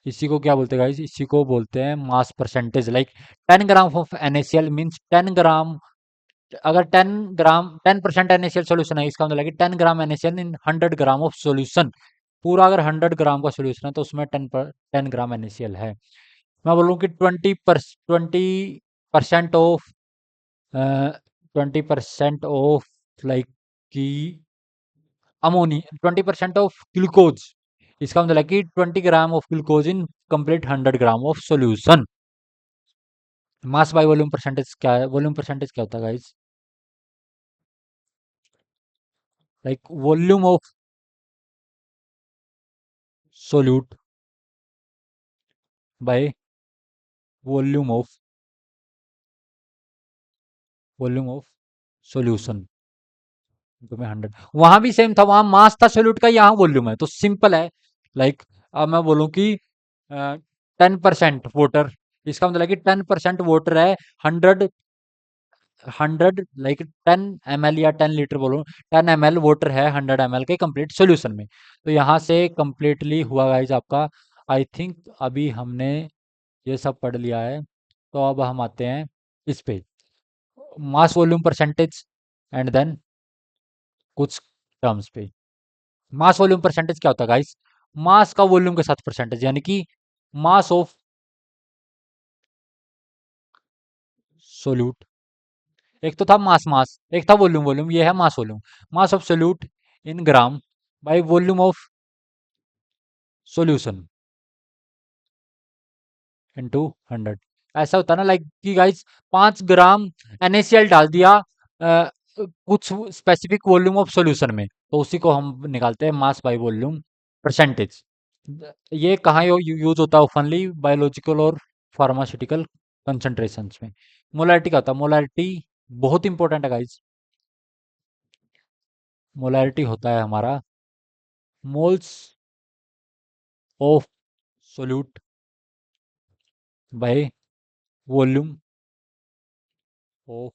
A: इसी को क्या बोलते हैं गाइस, इसी को बोलते हैं mass percentage. Like 10 gram of NaCl means 10 ग्राम, अगर 10 ग्राम 10% NaCl सॉल्यूशन है, इसका मतलब है कि 10 ग्राम NaCl in 100 gram of solution. पूरा अगर 100 ग्राम का सॉल्यूशन है तो उसमें 10 ग्राम NaCl है। मैं बोलूँ कि 20% ऑफ 20% ऑफ लाइक की अमोनिया, 20% ऑफ ग्लूकोज, इसका मतलब है कि 20 gram of glucose in complete 100 gram of solution. Mass by volume percentage क्या है, वॉल्यूम परसेंटेज क्या होता है guys, like volume of solute by volume of solution तो में 100, वहां भी सेम था, वहां मास था सोल्यूट का, यहाँ वॉल्यूम है, तो सिंपल है। लाइक अब मैं बोलूं कि 10% वाटर, इसका मतलब है कि 10% वाटर है, 100 लाइक 10 ml या 10 लीटर बोलूं, 10 ml वाटर है 100 ml के कंप्लीट सॉल्यूशन में। तो यहाँ से कंप्लीटली हुआ गाइज आपका, आई थिंक अभी हमने ये सब पढ़ लिया है। तो अब हम आते हैं इस पे, mass volume percentage and then कुछ टर्म्स पे। मास वॉल्यूम परसेंटेज क्या होता है गाइस, मास का वॉल्यूम के साथ परसेंटेज, यानी कि मास ऑफ सोल्यूट, एक तो था मास मास, एक था वॉल्यूम वॉल्यूम, ये है mass volume, mass of solute in gram by volume of solution into 100। ऐसा होता है ना, लाइक कि गाइस 5 ग्राम NaCl डाल दिया कुछ स्पेसिफिक वॉल्यूम ऑफ सॉल्यूशन में, तो उसी को हम निकालते हैं मास बाय वॉल्यूम परसेंटेज। ये कहाँ यूज होता है ओपनली, बायोलॉजिकल और फार्मास्यूटिकल कंसंट्रेशंस में। मोलारिटी का होता है, मोलारिटी बहुत इंपॉर्टेंट है गाइस। मोलारिटी होता है हमारा moles of solute by volume of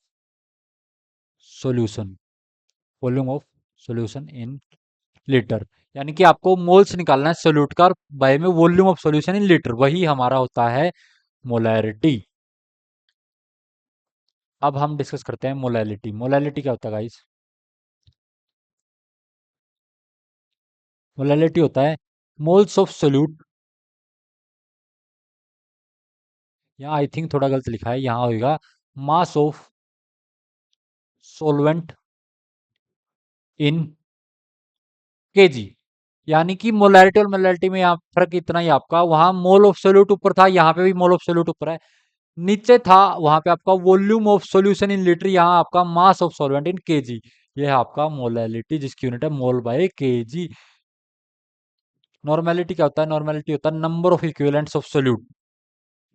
A: solution, volume of solution in litre, यानी कि आपको मोल्स निकालना है सोल्यूट का, और बाय में volume of solution in litre, वही हमारा होता है मोलैरिटी। अब हम डिस्कस करते हैं मोलैलिटी। मोलैलिटी क्या होता है गाइस, मोलैलिटी होता है मोल्स ऑफ सोल्यूट, यहाँ आई थिंक थोड़ा गलत लिखा है, यहाँ होगा mass of solvent in KG. यानी कि मोलैरिटी और मोलैरिटी में यहाँ फर्क इतना ही आपका, वहां मोल ऑफ सोल्यूट ऊपर था, यहाँ पे भी मोल ऑफ सोल्यूट ऊपर है। नीचे था वहां पे आपका volume of solution in litre, यहाँ आपका mass of solvent in KG. ये है आपका मोलैलिटी जिसकी यूनिट है मोल बाय केजी। नॉर्मेलिटी क्या होता है? नॉर्मेलिटी होता है number of equivalents of solute.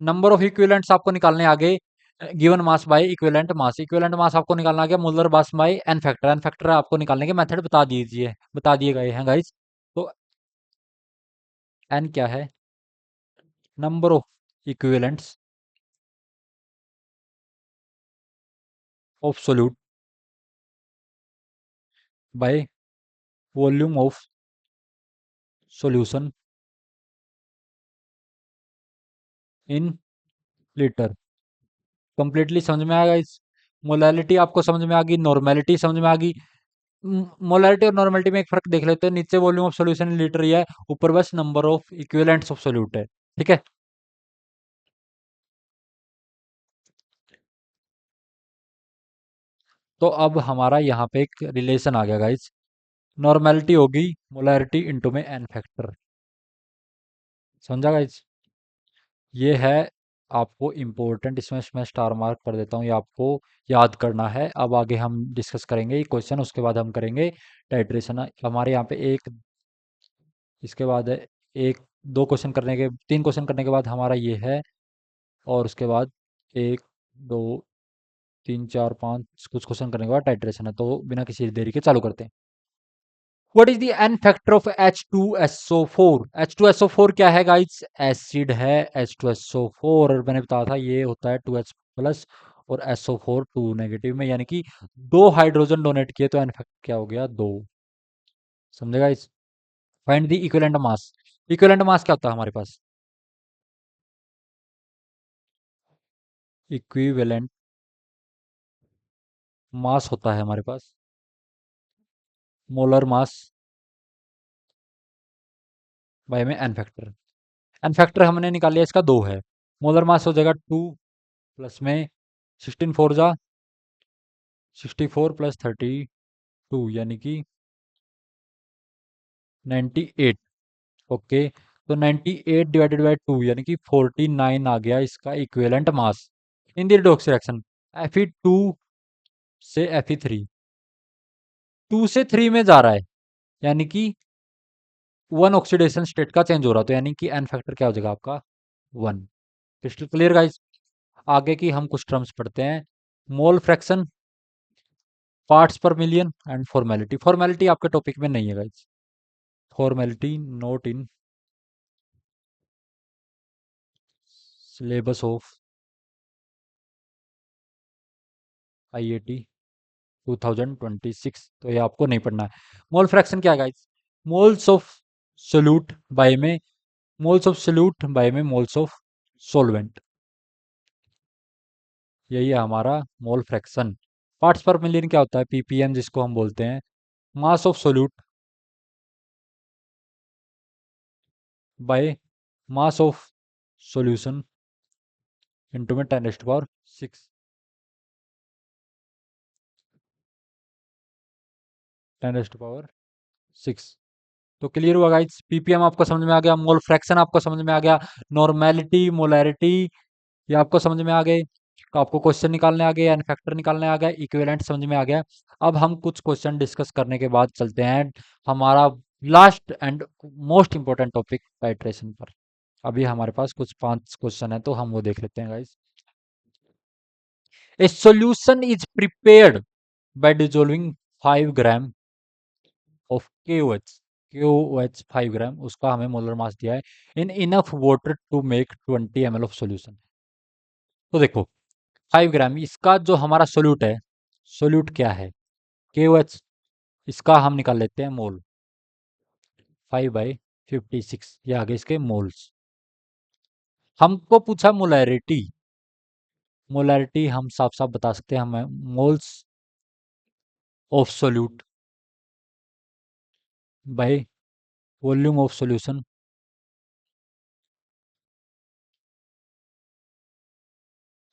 A: Number of equivalents आपको निकालने आगे, given mass by equivalent mass. Equivalent mass आपको निकालना आ गया molar mass by n factor. N factor आपको निकालने के मेथड बता दीजिए, बता दिए गए हैं गाइस। तो एन क्या है? Number of equivalents of solute by volume of solution in litre. Completely समझ में आएगा इस? मोलैलिटी आपको समझ में आ गई, नॉर्मेलिटी समझ में आ गई। मोलैलिटी और नॉर्मेलिटी में एक फर्क देख लेते हैं, नीचे volume of solution in litre ही है, ऊपर बस number of equivalents of solute है। ठीक है। तो अब हमारा यहाँ पे एक रिलेशन आ गया गाइस। नॉर्मेलिटी होगी मोलैरिटी इंटू में एन फैक्टर। समझा गाइस? ये है आपको इम्पोर्टेंट, इसमें मैं स्टार मार्क कर देता हूँ, ये आपको याद करना है। अब आगे हम डिस्कस करेंगे ये क्वेश्चन, उसके बाद हम करेंगे टाइट्रेशन। हमारे यहाँ पे एक, इसके बाद है एक, दो क्वेश्चन करने के, तीन क्वेश्चन करने के बाद हमारा ये है, और उसके बाद एक, दो, तीन, चार, पाँच कुछ क्वेश्चन करने के बाद टाइट्रेशन है। तो बिना किसी देरी के चालू करते हैं। What is the n factor of H2SO4? H2SO4 क्या है गाइस? एसिड है H2SO4, और मैंने बताया था ये होता है 2H प्लस और SO4 2 नेगेटिव में, यानी कि दो हाइड्रोजन डोनेट किए तो एन फैक्टर क्या हो गया? दो। समझे guys? Find the equivalent mass. Equivalent मास क्या होता है हमारे पास? इक्विवेलेंट मास होता है हमारे पास मोलर मास बाय में एन फैक्टर। एन फैक्टर हमने निकाल लिया, इसका दो है। मोलर मास हो जाएगा टू, प्लस में 16 फोर जा 64 प्लस 32, यानी कि 98। ओके, तो 98 डिवाइडेड बाय 2 यानी कि 49 आ गया इसका equivalent mass in the redox reaction. Fe2 से Fe3, 2 से 3 में जा रहा है, यानी कि वन ऑक्सीडेशन स्टेट का चेंज हो रहा है, तो यानी कि एन फैक्टर क्या हो जाएगा आपका? वन। Crystal clear guys? आगे की हम कुछ टर्म्स पढ़ते हैं। मोल fraction, parts per million and formality. Formality आपके टॉपिक में नहीं है guys, formality note in syllabus of IIT 2026, तो ये आपको नहीं पढ़ना है। मोल फ्रैक्शन क्या है guys? Moles of solute by में, मोल्स ऑफ सोल्यूट बाय में मोल्स ऑफ सॉल्वेंट, यही है हमारा mole fraction. Parts per million क्या होता है? ppm जिसको हम बोलते हैं। Mass of solute by mass of solution into में 10⁻6, 10⁻6। तो क्लियर हुआ गाइस? ppm आपको समझ में आ गया, मोल फ्रैक्शन आपको समझ में आ गया, नॉर्मेलिटी मोलैरिटी ये आपको समझ में आ गए। तो आपको क्वेश्चन निकालने आ गए, एन फैक्टर निकालने आ गया, इक्विवेलेंट समझ में आ गया। अब हम कुछ क्वेश्चन डिस्कस करने के बाद चलते हैं हमारा last and most important topic titration पर। अभी हमारे पास कुछ पांच क्वेश्चन है, तो हम वो देख लेते हैं guys. A solution is prepared by dissolving 5 gram of KOH। KOH 5 gram, उसका हमें मोलर मास दिया है, in enough water to make 20 ml of solution. तो देखो 5 ग्राम इसका जो हमारा सोल्यूट है, सोल्यूट क्या है? KOH, इसका हम निकाल लेते हैं मोल, 5/56, ये आगे इसके मोल्स। हमको पूछा मोलैरिटी, मोलैरिटी हम साफ साफ बता सकते हैं हमें, moles of solute by volume of solution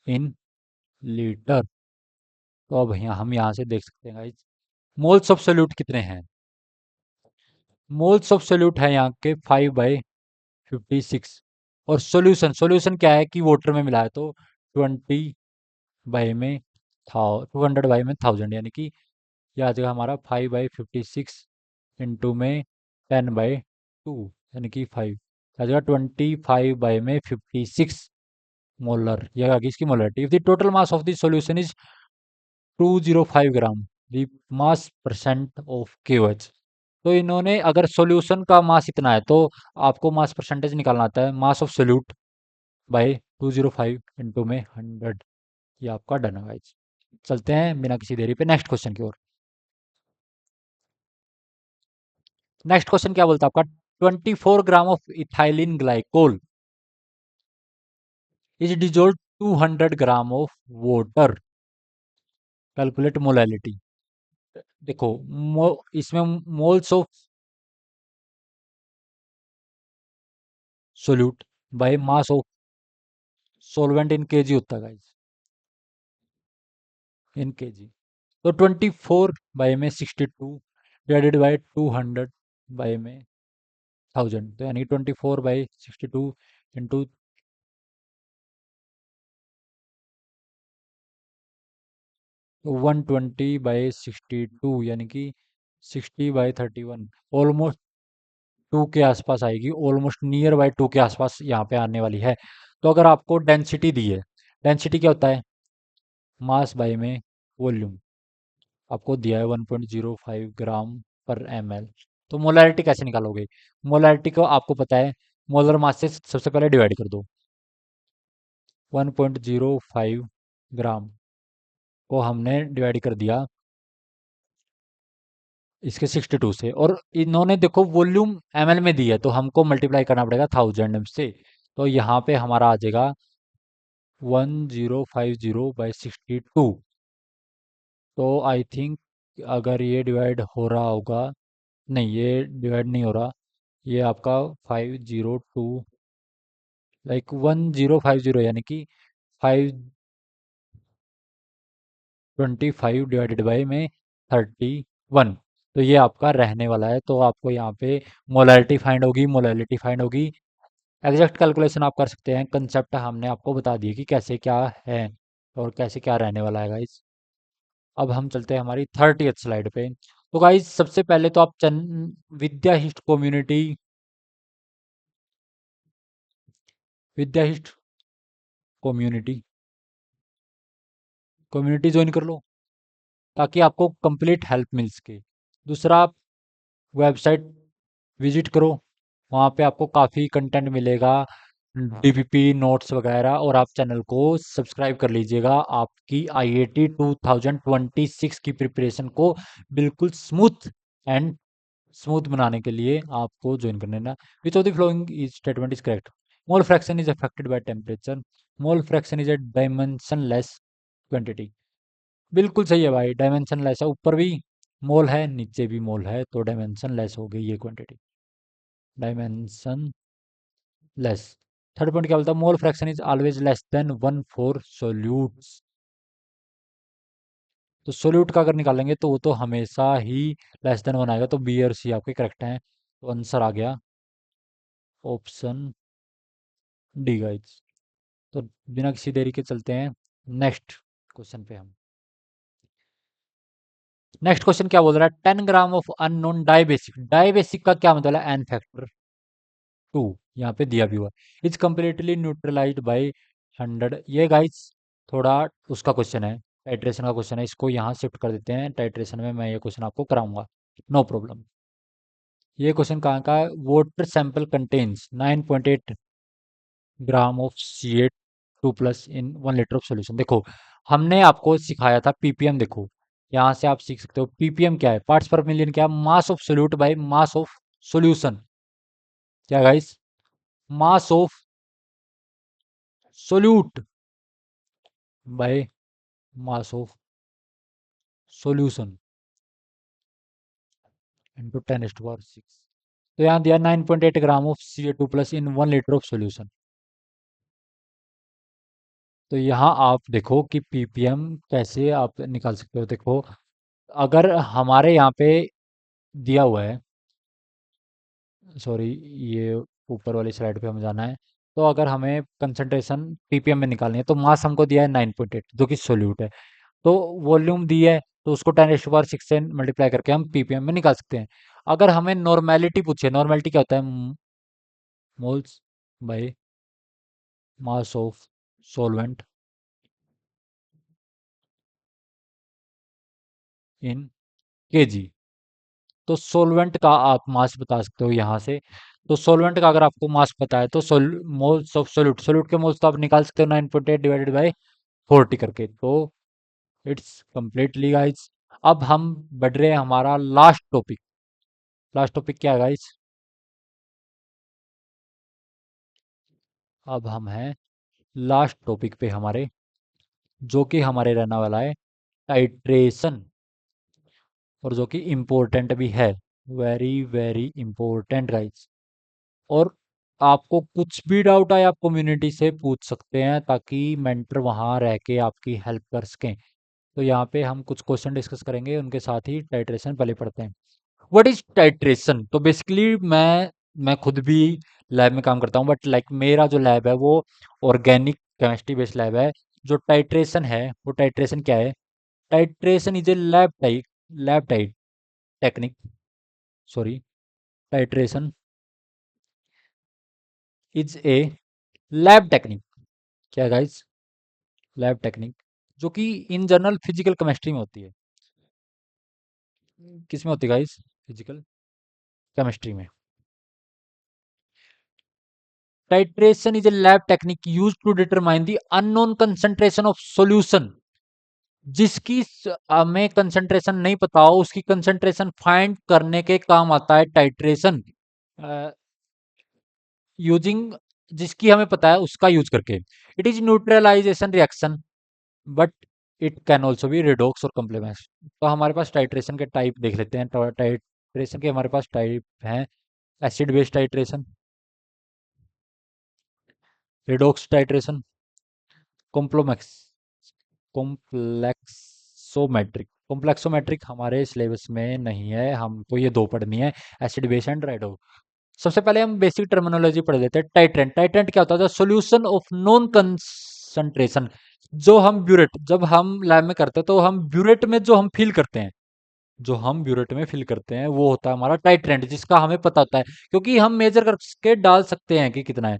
A: in litre. तो अब यहाँ हम यहाँ से देख सकते हैं गाइस, मोल्स ऑफ सोल्यूट कितने हैं? मोल्स ऑफ सोल्यूट है यहाँ के 5/56। और सॉल्यूशन सॉल्यूशन क्या है कि वाटर में मिला है, तो 200 बाई में 1000 यानी कि ये आ जाएगा हमारा 5/56 इंटू में 10/2 यानी कि 5 आ जाएगा 25/56 मोलर। यह आ गई इसकी molarity. If the total mass of the solution is 205 gram, the mass percent of KOH। तो इन्होंने अगर सॉल्यूशन का मास इतना है तो आपको मास परसेंटेज निकालना आता है, mass of solute by 205 into में 100। ये आपका डन है गाइस। चलते हैं बिना किसी देरी पे नेक्स्ट क्वेश्चन की ओर। नेक्स्ट क्वेश्चन क्या बोलता है आपका, 24 gram of ethylene glycol is dissolve 200 gram of water, calculate molality. देखो इसमें moles of solute by mass of solvent in KG होता है गाइस, इन केजी। तो 24/62 डिवाइडेड बाय 200/1000, तो यानी 24/62 इंटू 120/62 यानी कि 60/31, ऑलमोस्ट 2 के आसपास आएगी, ऑलमोस्ट नियर बाय 2 के आसपास यहाँ पे आने वाली है। तो अगर आपको डेंसिटी दी है, डेंसिटी क्या होता है, मास बाय में वॉल्यूम, आपको दिया है 1.05 ग्राम पर ml। तो मोलैरिटी कैसे निकालोगे, मोलैरिटी को आपको पता है, मोलर मास से सबसे पहले डिवाइड कर दो। 1.05 ग्राम को हमने डिवाइड कर दिया इसके 62 से, और इन्होंने देखो वॉल्यूम ml में दी है तो हमको मल्टीप्लाई करना पड़ेगा 1000 से। तो यहाँ पे हमारा आ जाएगा 1050/62। तो आई थिंक अगर ये डिवाइड हो रहा होगा, नहीं ये डिवाइड नहीं हो रहा, ये आपका 502 लाइक 1050 यानी कि 525 डिवाइडेड बाई में 31। तो ये आपका रहने वाला है। तो आपको यहाँ पे मोलैलिटी फाइंड होगी, मोलैलिटी फाइंड होगी। एग्जैक्ट कैलकुलेशन आप कर सकते हैं, कंसेप्ट हमने आपको बता दिए कि कैसे क्या है और कैसे क्या रहने वाला है गाइस। अब हम चलते हैं हमारी 30th स्लाइड पे। तो गाइस सबसे पहले तो आप विद्या हिस्ट कम्युनिटी, विद्या हिस्ट कम्युनिटी कम्युनिटी ज्वाइन कर लो ताकि आपको कंप्लीट हेल्प मिल सके। दूसरा, आप वेबसाइट विजिट करो, वहाँ पे आपको काफ़ी कंटेंट मिलेगा, DPP नोट्स वगैरह। और आप चैनल को सब्सक्राइब कर लीजिएगा, आपकी IIT 2026 की प्रिपरेशन को बिल्कुल स्मूथ बनाने के लिए आपको ज्वाइन करना है। Which of the following is statement is correct, mole fraction is affected by temperature, mole fraction is a dimensionless quantity. बिल्कुल सही है भाई, डायमेंशनलेस है, ऊपर भी मोल है नीचे भी मोल है, तो डायमेंशनलेस हो गई ये quantity, dimension less. Third point क्या बोलता है, mole fraction is always less than 1 for solutes. तो सोल्यूट का अगर निकालेंगे तो वो तो हमेशा ही लेस देन 1 आएगा, तो बी और सी आपके करेक्ट हैं। तो आंसर आ गया ऑप्शन डी गाइस। तो बिना किसी देरी के चलते हैं नेक्स्ट क्वेश्चन पे हम। नेक्स्ट क्वेश्चन क्या बोल रहा है, 10 gram of unknown dibasic, dibasic का क्या मतलब है, एन फैक्टर 2 यहाँ पे दिया भी हुआ, इज कम्प्लीटली न्यूट्रलाइज्ड बाय 100। ये गाइस थोड़ा उसका क्वेश्चन है, टाइट्रेशन का क्वेश्चन है, इसको यहाँ शिफ्ट कर देते हैं, टाइट्रेशन में मैं ये क्वेश्चन आपको कराऊंगा, नो प्रॉब्लम। ये क्वेश्चन कहाँ का है, water sample contains 9.8 gram of CH2+ in 1 litre of solution. देखो हमने आपको सिखाया था PPM, देखो यहाँ से आप सीख सकते हो PPM क्या है, पार्ट्स पर मिलियन क्या, mass of solute by mass of solution. क्या guys, mass of solute by mass of solution into 10⁻⁶। तो यहाँ दिया 9.8 gram of CH2+ in 1 litre of solution. तो यहाँ आप देखो कि PPM कैसे आप निकाल सकते हो। देखो अगर हमारे यहाँ पे दिया हुआ है सॉरी, ये ऊपर वाली स्लाइड पे हमें जाना है। तो अगर हमें कंसंट्रेशन पीपीएम में निकालनी है तो मास हमको दिया है 9.8 जो कि सोल्यूट है। तो वॉल्यूम दी है तो उसको 10⁻6 से मल्टीप्लाई करके हम पीपीएम में निकाल सकते हैं। अगर हमें नॉर्मेलिटी पूछे, नॉर्मेलिटी क्या होता है? Moles bye mass of solvent in KG. तो सॉल्वेंट का आप मास बता सकते हो यहाँ से। तो सॉल्वेंट का अगर आपको मास पता है तो मोल्स ऑफ सोल्यूट, सोल्यूट के मोल्स तो आप निकाल सकते हो 9.8 डिवाइडेड बाय 40 करके। तो इट्स कंप्लीटली गाइस। अब हम बढ़ रहे हैं हमारा लास्ट टॉपिक। लास्ट टॉपिक क्या है गाइस? अब हम हैं लास्ट टॉपिक पे हमारे, जो कि हमारे रहने वाला है टाइट्रेशन, और जो कि इम्पोर्टेंट भी है, वेरी वेरी इम्पोर्टेंट गाइस। और आपको कुछ भी डाउट आए आप कम्युनिटी से पूछ सकते हैं ताकि मेंटर वहाँ रह के आपकी हेल्प कर सकें। तो यहाँ पे हम कुछ क्वेश्चन डिस्कस करेंगे, उनके साथ ही टाइट्रेशन पहले पढ़ते हैं। What is titration? तो बेसिकली मैं खुद भी लैब में काम करता हूँ, बट लाइक मेरा जो लैब है वो ऑर्गेनिक केमिस्ट्री बेस्ड लैब है। जो टाइट्रेशन है वो टाइट्रेशन क्या है? Titration is a lab type technique, sorry, titration is a lab technique. क्या गाइस? लैब टेक्निक, जो कि इन जनरल फिजिकल केमिस्ट्री में होती है। किस में होती है गाइस? फिजिकल केमिस्ट्री में। Titration is a lab technique use to determine the unknown concentration of solution. जिसकी हमें कंसंट्रेशन नहीं पता हो उसकी कंसंट्रेशन फाइंड करने के काम आता है टाइट्रेशन। यूजिंग, जिसकी हमें पता है उसका यूज करके। It is neutralization reaction, but it can also be redox और कम्प्लीमेंट। तो हमारे पास टाइट्रेशन के टाइप देख लेते हैं। टाइट्रेशन के हमारे पास टाइप हैं: acid based titration, redox titration, कॉम्प्लोमैक्स कॉम्प्लेक्सोमेट्रिक। कॉम्प्लेक्सोमेट्रिक हमारे सिलेबस में नहीं है, हमको ये दो पढ़नी है, एसिड बेस एंड रेडो। सबसे पहले हम बेसिक टर्मिनोलॉजी पढ़ लेते हैं। टाइट्रेंट, टाइट्रेंट क्या होता है? Solution of non concentration. जो हम ब्यूरेट, जब हम लैब में करते हैं तो हम ब्यूरेट में जो हम फील करते हैं, जो हम ब्यूरेट में फिल करते हैं वो होता है हमारा टाइट्रेंट, जिसका हमें पता होता है क्योंकि हम मेजर करके डाल सकते हैं कि कितना है।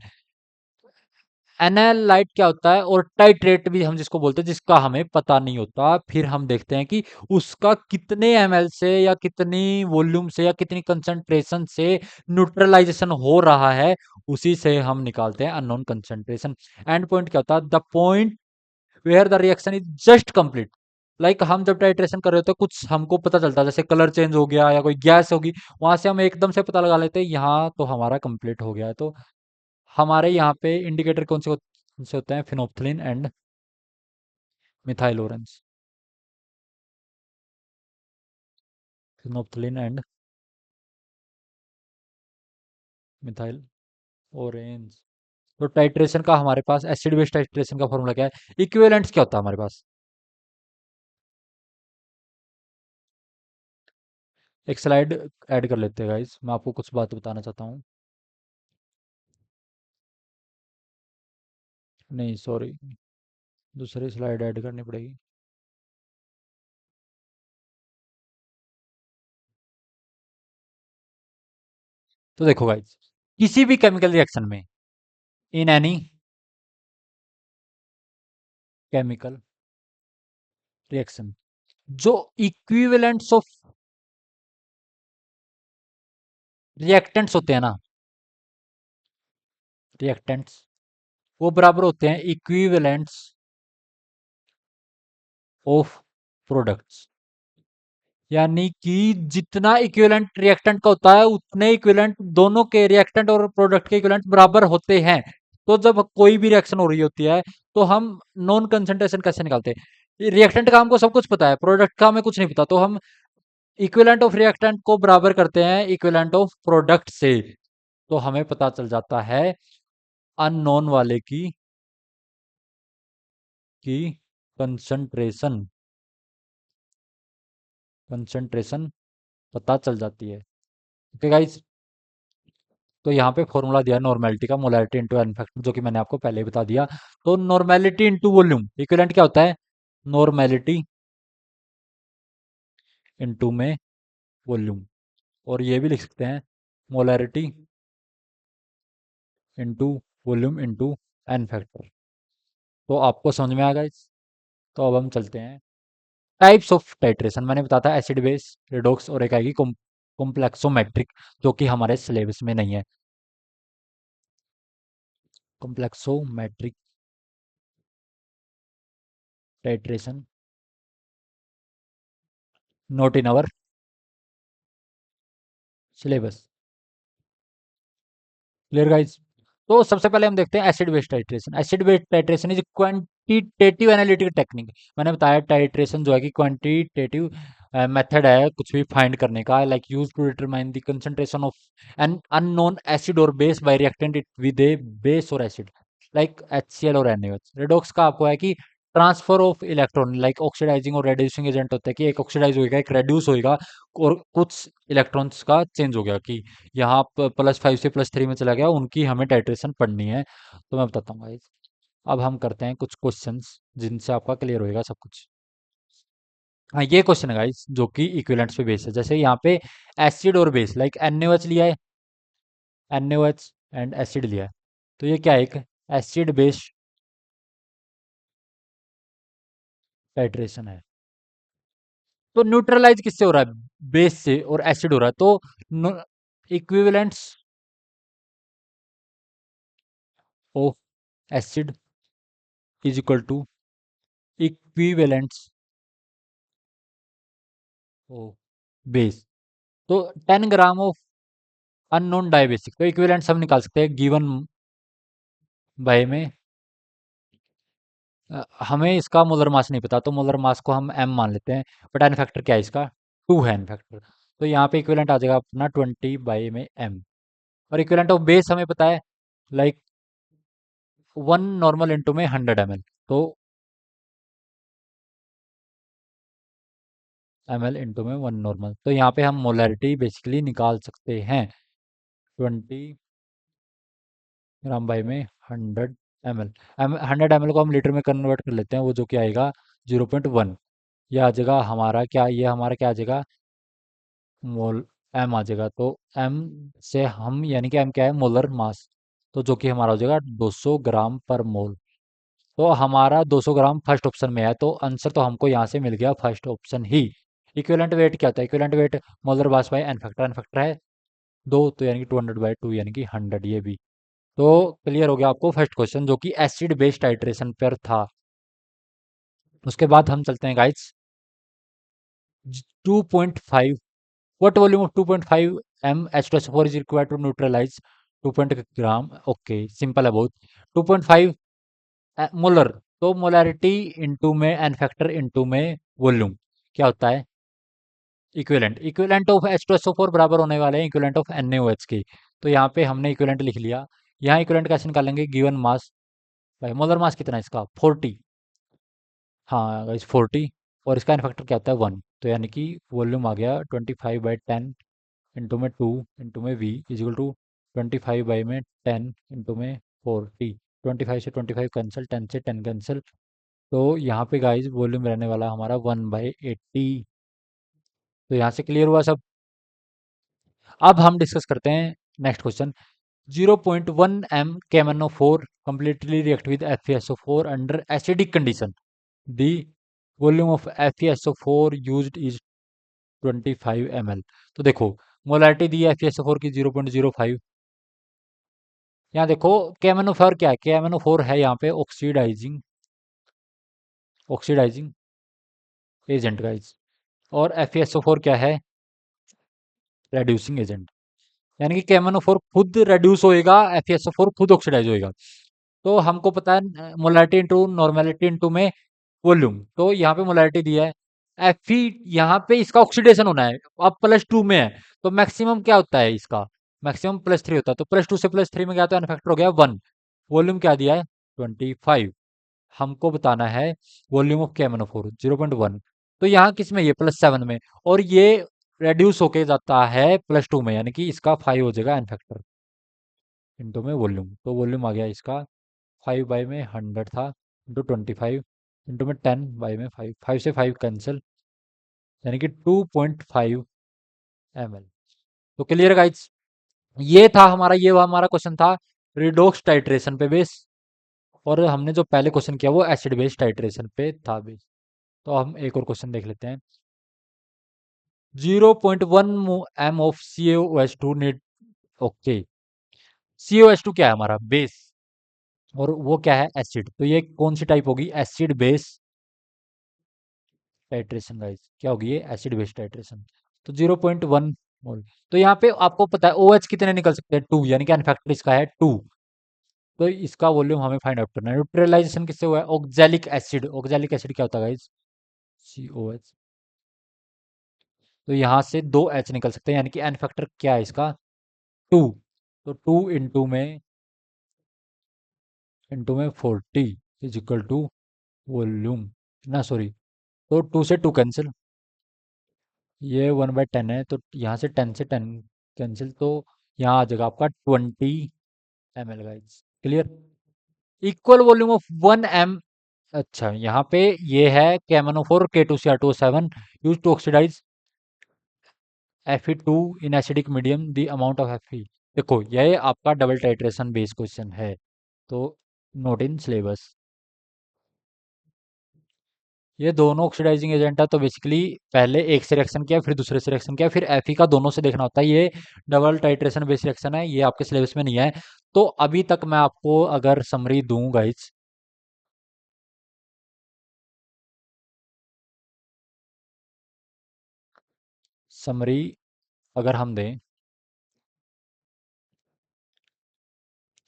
A: एनालाइट क्या होता है? और टाइट्रेट भी हम जिसको बोलते हैं, जिसका हमें पता नहीं होता। फिर हम देखते हैं कि उसका कितने एमएल से या कितनी वॉल्यूम से या कितनी कंसंट्रेशन से न्यूट्रलाइजेशन हो रहा है, उसी से हम निकालते हैं अननोन कंसंट्रेशन। एंड पॉइंट क्या होता है? The point where the reaction is just complete. Like हम जब टाइट्रेशन कर रहे होते हैं कुछ हमको पता चलता है, जैसे कलर चेंज हो गया या कोई गैस होगी, वहां से हम एकदम से पता लगा लेते हैं यहाँ तो हमारा कंप्लीट हो गया है। तो हमारे यहाँ पे इंडिकेटर कौन से होते हैं? Phenolphthalein and methyl orange. Phenolphthalein and methyl orange. तो टाइट्रेशन का हमारे पास, एसिड बेस टाइट्रेशन का फॉर्मूला क्या है? इक्विवेलेंट्स क्या होता है हमारे पास? एक स्लाइड ऐड कर लेते हैं गाइस, मैं आपको कुछ बात बताना चाहता हूँ। नहीं सॉरी, दूसरी स्लाइड ऐड करनी पड़ेगी। तो देखो गाइस, किसी भी केमिकल रिएक्शन में, इन एनी केमिकल रिएक्शन, जो इक्विवेलेंट्स ऑफ रिएक्टेंट्स होते हैं ना, रिएक्टेंट्स, वो बराबर होते हैं इक्विवेलेंट्स ऑफ प्रोडक्ट्स। यानी कि जितना इक्विवेलेंट रिएक्टेंट का होता है उतने इक्विवेलेंट दोनों के, रिएक्टेंट और प्रोडक्ट के इक्विवेलेंट बराबर होते हैं। तो जब कोई भी रिएक्शन हो रही होती है तो हम नॉन कंसंट्रेशन कैसे निकालते हैं? रिएक्टेंट का हमको सब कुछ पता है, प्रोडक्ट का हमें कुछ नहीं पता, तो हम इक्विवेलेंट ऑफ रिएक्टेंट को बराबर करते हैं इक्विवेलेंट ऑफ प्रोडक्ट से। तो हमें पता चल जाता है अननोन वाले की कंसंट्रेशन, कंसंट्रेशन पता चल जाती है। ओके गाइस, तो यहाँ पे फॉर्मूला दिया नॉर्मेलिटी का, मोलैरिटी इंटू एन फैक्टर, जो कि मैंने आपको पहले ही बता दिया। तो नॉर्मेलिटी इंटू वॉल्यूम इक्विवेलेंट क्या होता है, नॉर्मेलिटी इंटू में वॉल्यूम। और ये भी लिख सकते हैं molarity into volume into n factor. तो आपको समझ में आ गया तो अब हम चलते हैं टाइप्स ऑफ टाइट्रेशन। मैंने बताया था एसिड बेस, रिडॉक्स, और एक आएगी कॉम्प्लेक्सोमेट्रिक, जो कि हमारे सिलेबस में नहीं है। Complexometric titration not in our syllabus. Clear guys. तो सबसे पहले हम देखते हैं acid based titration. Acid based titration is quantitative analytical technique. मैंने बताया टाइट्रेशन जो है कि क्वांटिटेटिव मेथड है कुछ भी फाइंड करने का, like use to determine the concentration of an unknown acid or base by reactant it with a base or acid, like HCl और NaOH। रेडॉक्स का आपको है कि transfer of electron, like oxidising और रेड्यूसिंग एजेंट होता है कि एक ऑक्सीडाइज होएगा एक रेड्यूस होएगा, और कुछ इलेक्ट्रॉन्स का चेंज हो गया कि यहाँ +5 से +3 में चला गया, उनकी हमें टाइट्रेशन पढ़नी है। तो मैं बताता हूँ गाइस। अब हम करते हैं कुछ क्वेश्चंस जिनसे आपका क्लियर होएगा सब कुछ। हाँ, ये क्वेश्चन है गाइस जो कि इक्विवेलेंट्स पे बेस है। जैसे यहाँ पे acid or base, like NaOH लिया है, NaOH एंड एसिड लिया है, तो ये क्या है, एक एसिड बेस टाइट्रेशन है। तो न्यूट्रलाइज किससे हो रहा है, बेस से, और एसिड हो रहा है, तो equivalents of acid is equal to equivalents of base. तो 10 ग्राम ऑफ अननोन डायबेसिक, तो इक्विवेलेंट्स हम निकाल सकते हैं गिवन बाय में। हमें इसका मोलर मास नहीं पता, तो मोलर मास को हम m मान लेते हैं, बट एन फैक्टर क्या है इसका, 2 है एन फैक्टर। तो यहाँ पे इक्विवेलेंट आ जाएगा अपना 20 में m। और इक्विवेलेंट ऑफ बेस हमें पता है, लाइक 1 नॉर्मल इंटू में 100 ml, तो ml इंटू में 1 नॉर्मल। तो यहाँ पे हम मोलैरिटी बेसिकली निकाल सकते हैं 20 ग्राम/में 100 ml। 100 ml को हम लीटर में कन्वर्ट कर लेते हैं, वो जो कि आएगा 0.1। ये आ जाएगा हमारा क्या, ये हमारा क्या आ जाएगा, मोल m आ जाएगा। तो m से हम, यानी कि m क्या है, मोलर मास, तो जो कि हमारा हो जाएगा 200 ग्राम पर मोल। तो हमारा 200 ग्राम फर्स्ट ऑप्शन में है, तो आंसर तो हमको यहाँ से मिल गया फर्स्ट ऑप्शन ही। इक्विवेलेंट वेट क्या होता है, equivalent weight molar mass by n factor है 2, तो यानी कि 200/2 यानी कि 100, ये भी। तो क्लियर हो गया आपको फर्स्ट क्वेश्चन जो कि एसिड बेस्ड टाइट्रेशन पर था। उसके बाद हम चलते हैं guys 2.5। What volume of 2.5 m H2SO4 is required to neutralize 2 gram? Okay, simple है बहुत। 2.5 मोलर, तो मोलैरिटी इंटू में एन फैक्टर इंटू में वॉल्यूम क्या होता है, इक्विवेलेंट। इक्विवेलेंट ऑफ H2SO4 बराबर होने वाले हैं इक्विवेलेंट ऑफ NaOH की। तो यहाँ पे हमने इक्विवेलेंट लिख लिया। यहाँ इक्विवेलेंट कैसे निकालेंगे, गिवन मास भाई, मोलर मास कितना है इसका 40, हाँ इस 40, और इसका एन फैक्टर क्या होता है 1, तो यानी कि वॉल्यूम आ गया 25/10 इंटू में 2 इंटू में V इजिकल टू 25/10 इंटू में 40। 25 से 25 कैंसिल, 10 से 10 कैंसिल, तो यहाँ पे गाइस वॉल्यूम रहने वाला हमारा 1/80। तो यहाँ से क्लियर हुआ सब। अब हम डिस्कस करते हैं next question. 0.1 m KMnO4 completely react with FeSO4 under acidic condition. The volume of FeSO4 used is 25 ml। तो देखो मोलारिटी दी है FeSO4 की 0.05। यहाँ देखो KMnO4 क्या है, KMnO4 है यहाँ पे ऑक्सीडाइजिंग एजेंट गाइस, और FeSO4 क्या है, रेड्यूसिंग एजेंट। यानी कि KMnO4 खुद रेड्यूस होएगा, FeSO4 खुद ऑक्सीडाइज होएगा। तो हमको पता है मोलारिटी इंटू नॉर्मेलिटी इंटू में वॉल्यूम, तो यहाँ पे मोलारिटी दिया है Fe, यहाँ पे इसका ऑक्सीडेशन होना है, अब +2 में है, तो मैक्सिमम क्या होता है इसका, मैक्सिमम +3 होता है, तो +2 से +3 में गया तो एन फैक्टर हो गया 1। वॉल्यूम क्या दिया है 25। हमको बताना है वॉल्यूम ऑफ KMnO4 0.1। तो यहाँ किस में, ये +7 में, और ये रेड्यूस होके जाता है +2 में, यानी कि इसका 5 हो जाएगा एन फैक्टर। इंटू में वॉल्यूम, तो वॉल्यूम आ गया इसका 5/100 था, इंटू 25, इंटू में 10/5, 5 से 5 कैंसिल, यानी कि 2.5 ml। तो क्लियर गाइस, ये हमारा क्वेश्चन था रिडोक्स टाइट्रेशन पे बेस, और हमने जो पहले क्वेश्चन किया वो एसिड बेस टाइट्रेशन पे था बेस। तो हम एक और क्वेश्चन देख लेते हैं। 0.1 of CaOH2 need, okay, CaOH2 क्या है हमारा बेस, और वो क्या है एसिड, तो ये कौन सी टाइप होगी, एसिड बेस टाइट्रेशन गाइस, क्या होगी ये एसिड बेस टाइट्रेशन। तो 0.1 मोल, तो यहाँ पे आपको पता है OH कितने निकल सकते हैं, 2, यानी कि अनफैक्टर इसका है 2। तो इसका वॉल्यूम हमें फाइंड आउट करना है। न्यूट्रलाइजेशन किससे हुआ है, ऑक्जेलिक एसिड, ऑक्जेलिक एसिड क्या होता है गाइस, COH। तो यहाँ से 2 H निकल सकते हैं, यानी कि एन फैक्टर क्या है इसका 2। तो 2 इंटू में 40 इज इक्वल टू वॉल्यूम, ना सॉरी, तो 2 से 2 कैंसिल, ये 1/10 है, तो यहाँ से 10 से 10 कैंसिल, तो यहाँ आ जाएगा आपका 20 ml guys, clear. Equal volume of 1 m, अच्छा यहाँ पे ये है KMnO4 K2Cr2O7 use to oxidize Fe2 in acidic medium the amount of Fe। देखो ये आपका डबल टाइट्रेशन बेस क्वेश्चन है, तो नोट इन सिलेबस, ये दोनों ऑक्सीडाइजिंग एजेंट है, तो बेसिकली पहले एक से रिएक्शन किया फिर दूसरे से रिएक्शन किया फिर Fe का दोनों से देखना होता है, ये डबल टाइट्रेशन बेस रिएक्शन है, ये आपके सिलेबस में नहीं है। तो अभी तक मैं आपको अगर समरी दूं गाइस, समरी अगर हम दें,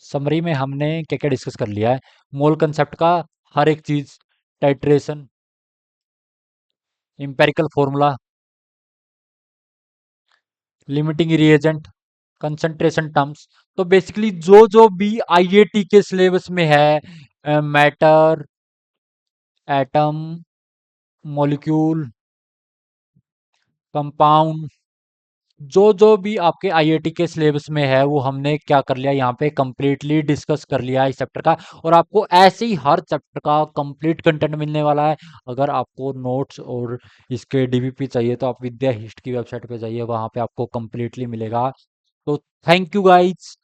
A: समरी में हमने क्या क्या डिस्कस कर लिया है, मोल कंसेप्ट का हर एक चीज, titration, empirical formula, limiting reagent, concentration terms. तो बेसिकली जो जो भी आईआईटी के सिलेबस में है, मैटर, एटम, मॉलिक्यूल, कंपाउंड, जो जो भी आपके आईआईटी के सिलेबस में है वो हमने क्या कर लिया यहाँ पे कंप्लीटली डिस्कस कर लिया इस चैप्टर का, और आपको ऐसे ही हर चैप्टर का कंप्लीट कंटेंट मिलने वाला है। अगर आपको नोट्स और इसके डीबीपी चाहिए तो आप विद्या हिस्ट की वेबसाइट पे जाइए, वहां पे आपको कंप्लीटली मिलेगा। तो थैंक यू गाइस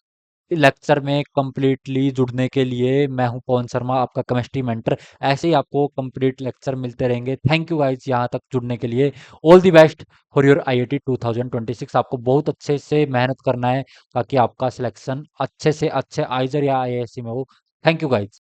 A: लेक्चर में कंप्लीटली जुड़ने के लिए। मैं हूं पवन शर्मा, आपका केमिस्ट्री मेंटर। ऐसे ही आपको कंप्लीट लेक्चर मिलते रहेंगे। थैंक यू गाइस यहाँ तक जुड़ने के लिए। All the best for your IIT 2026। आपको बहुत अच्छे से मेहनत करना है ताकि आपका सिलेक्शन अच्छे से अच्छे आइजर या आईआईएससी में हो। Thank you guys.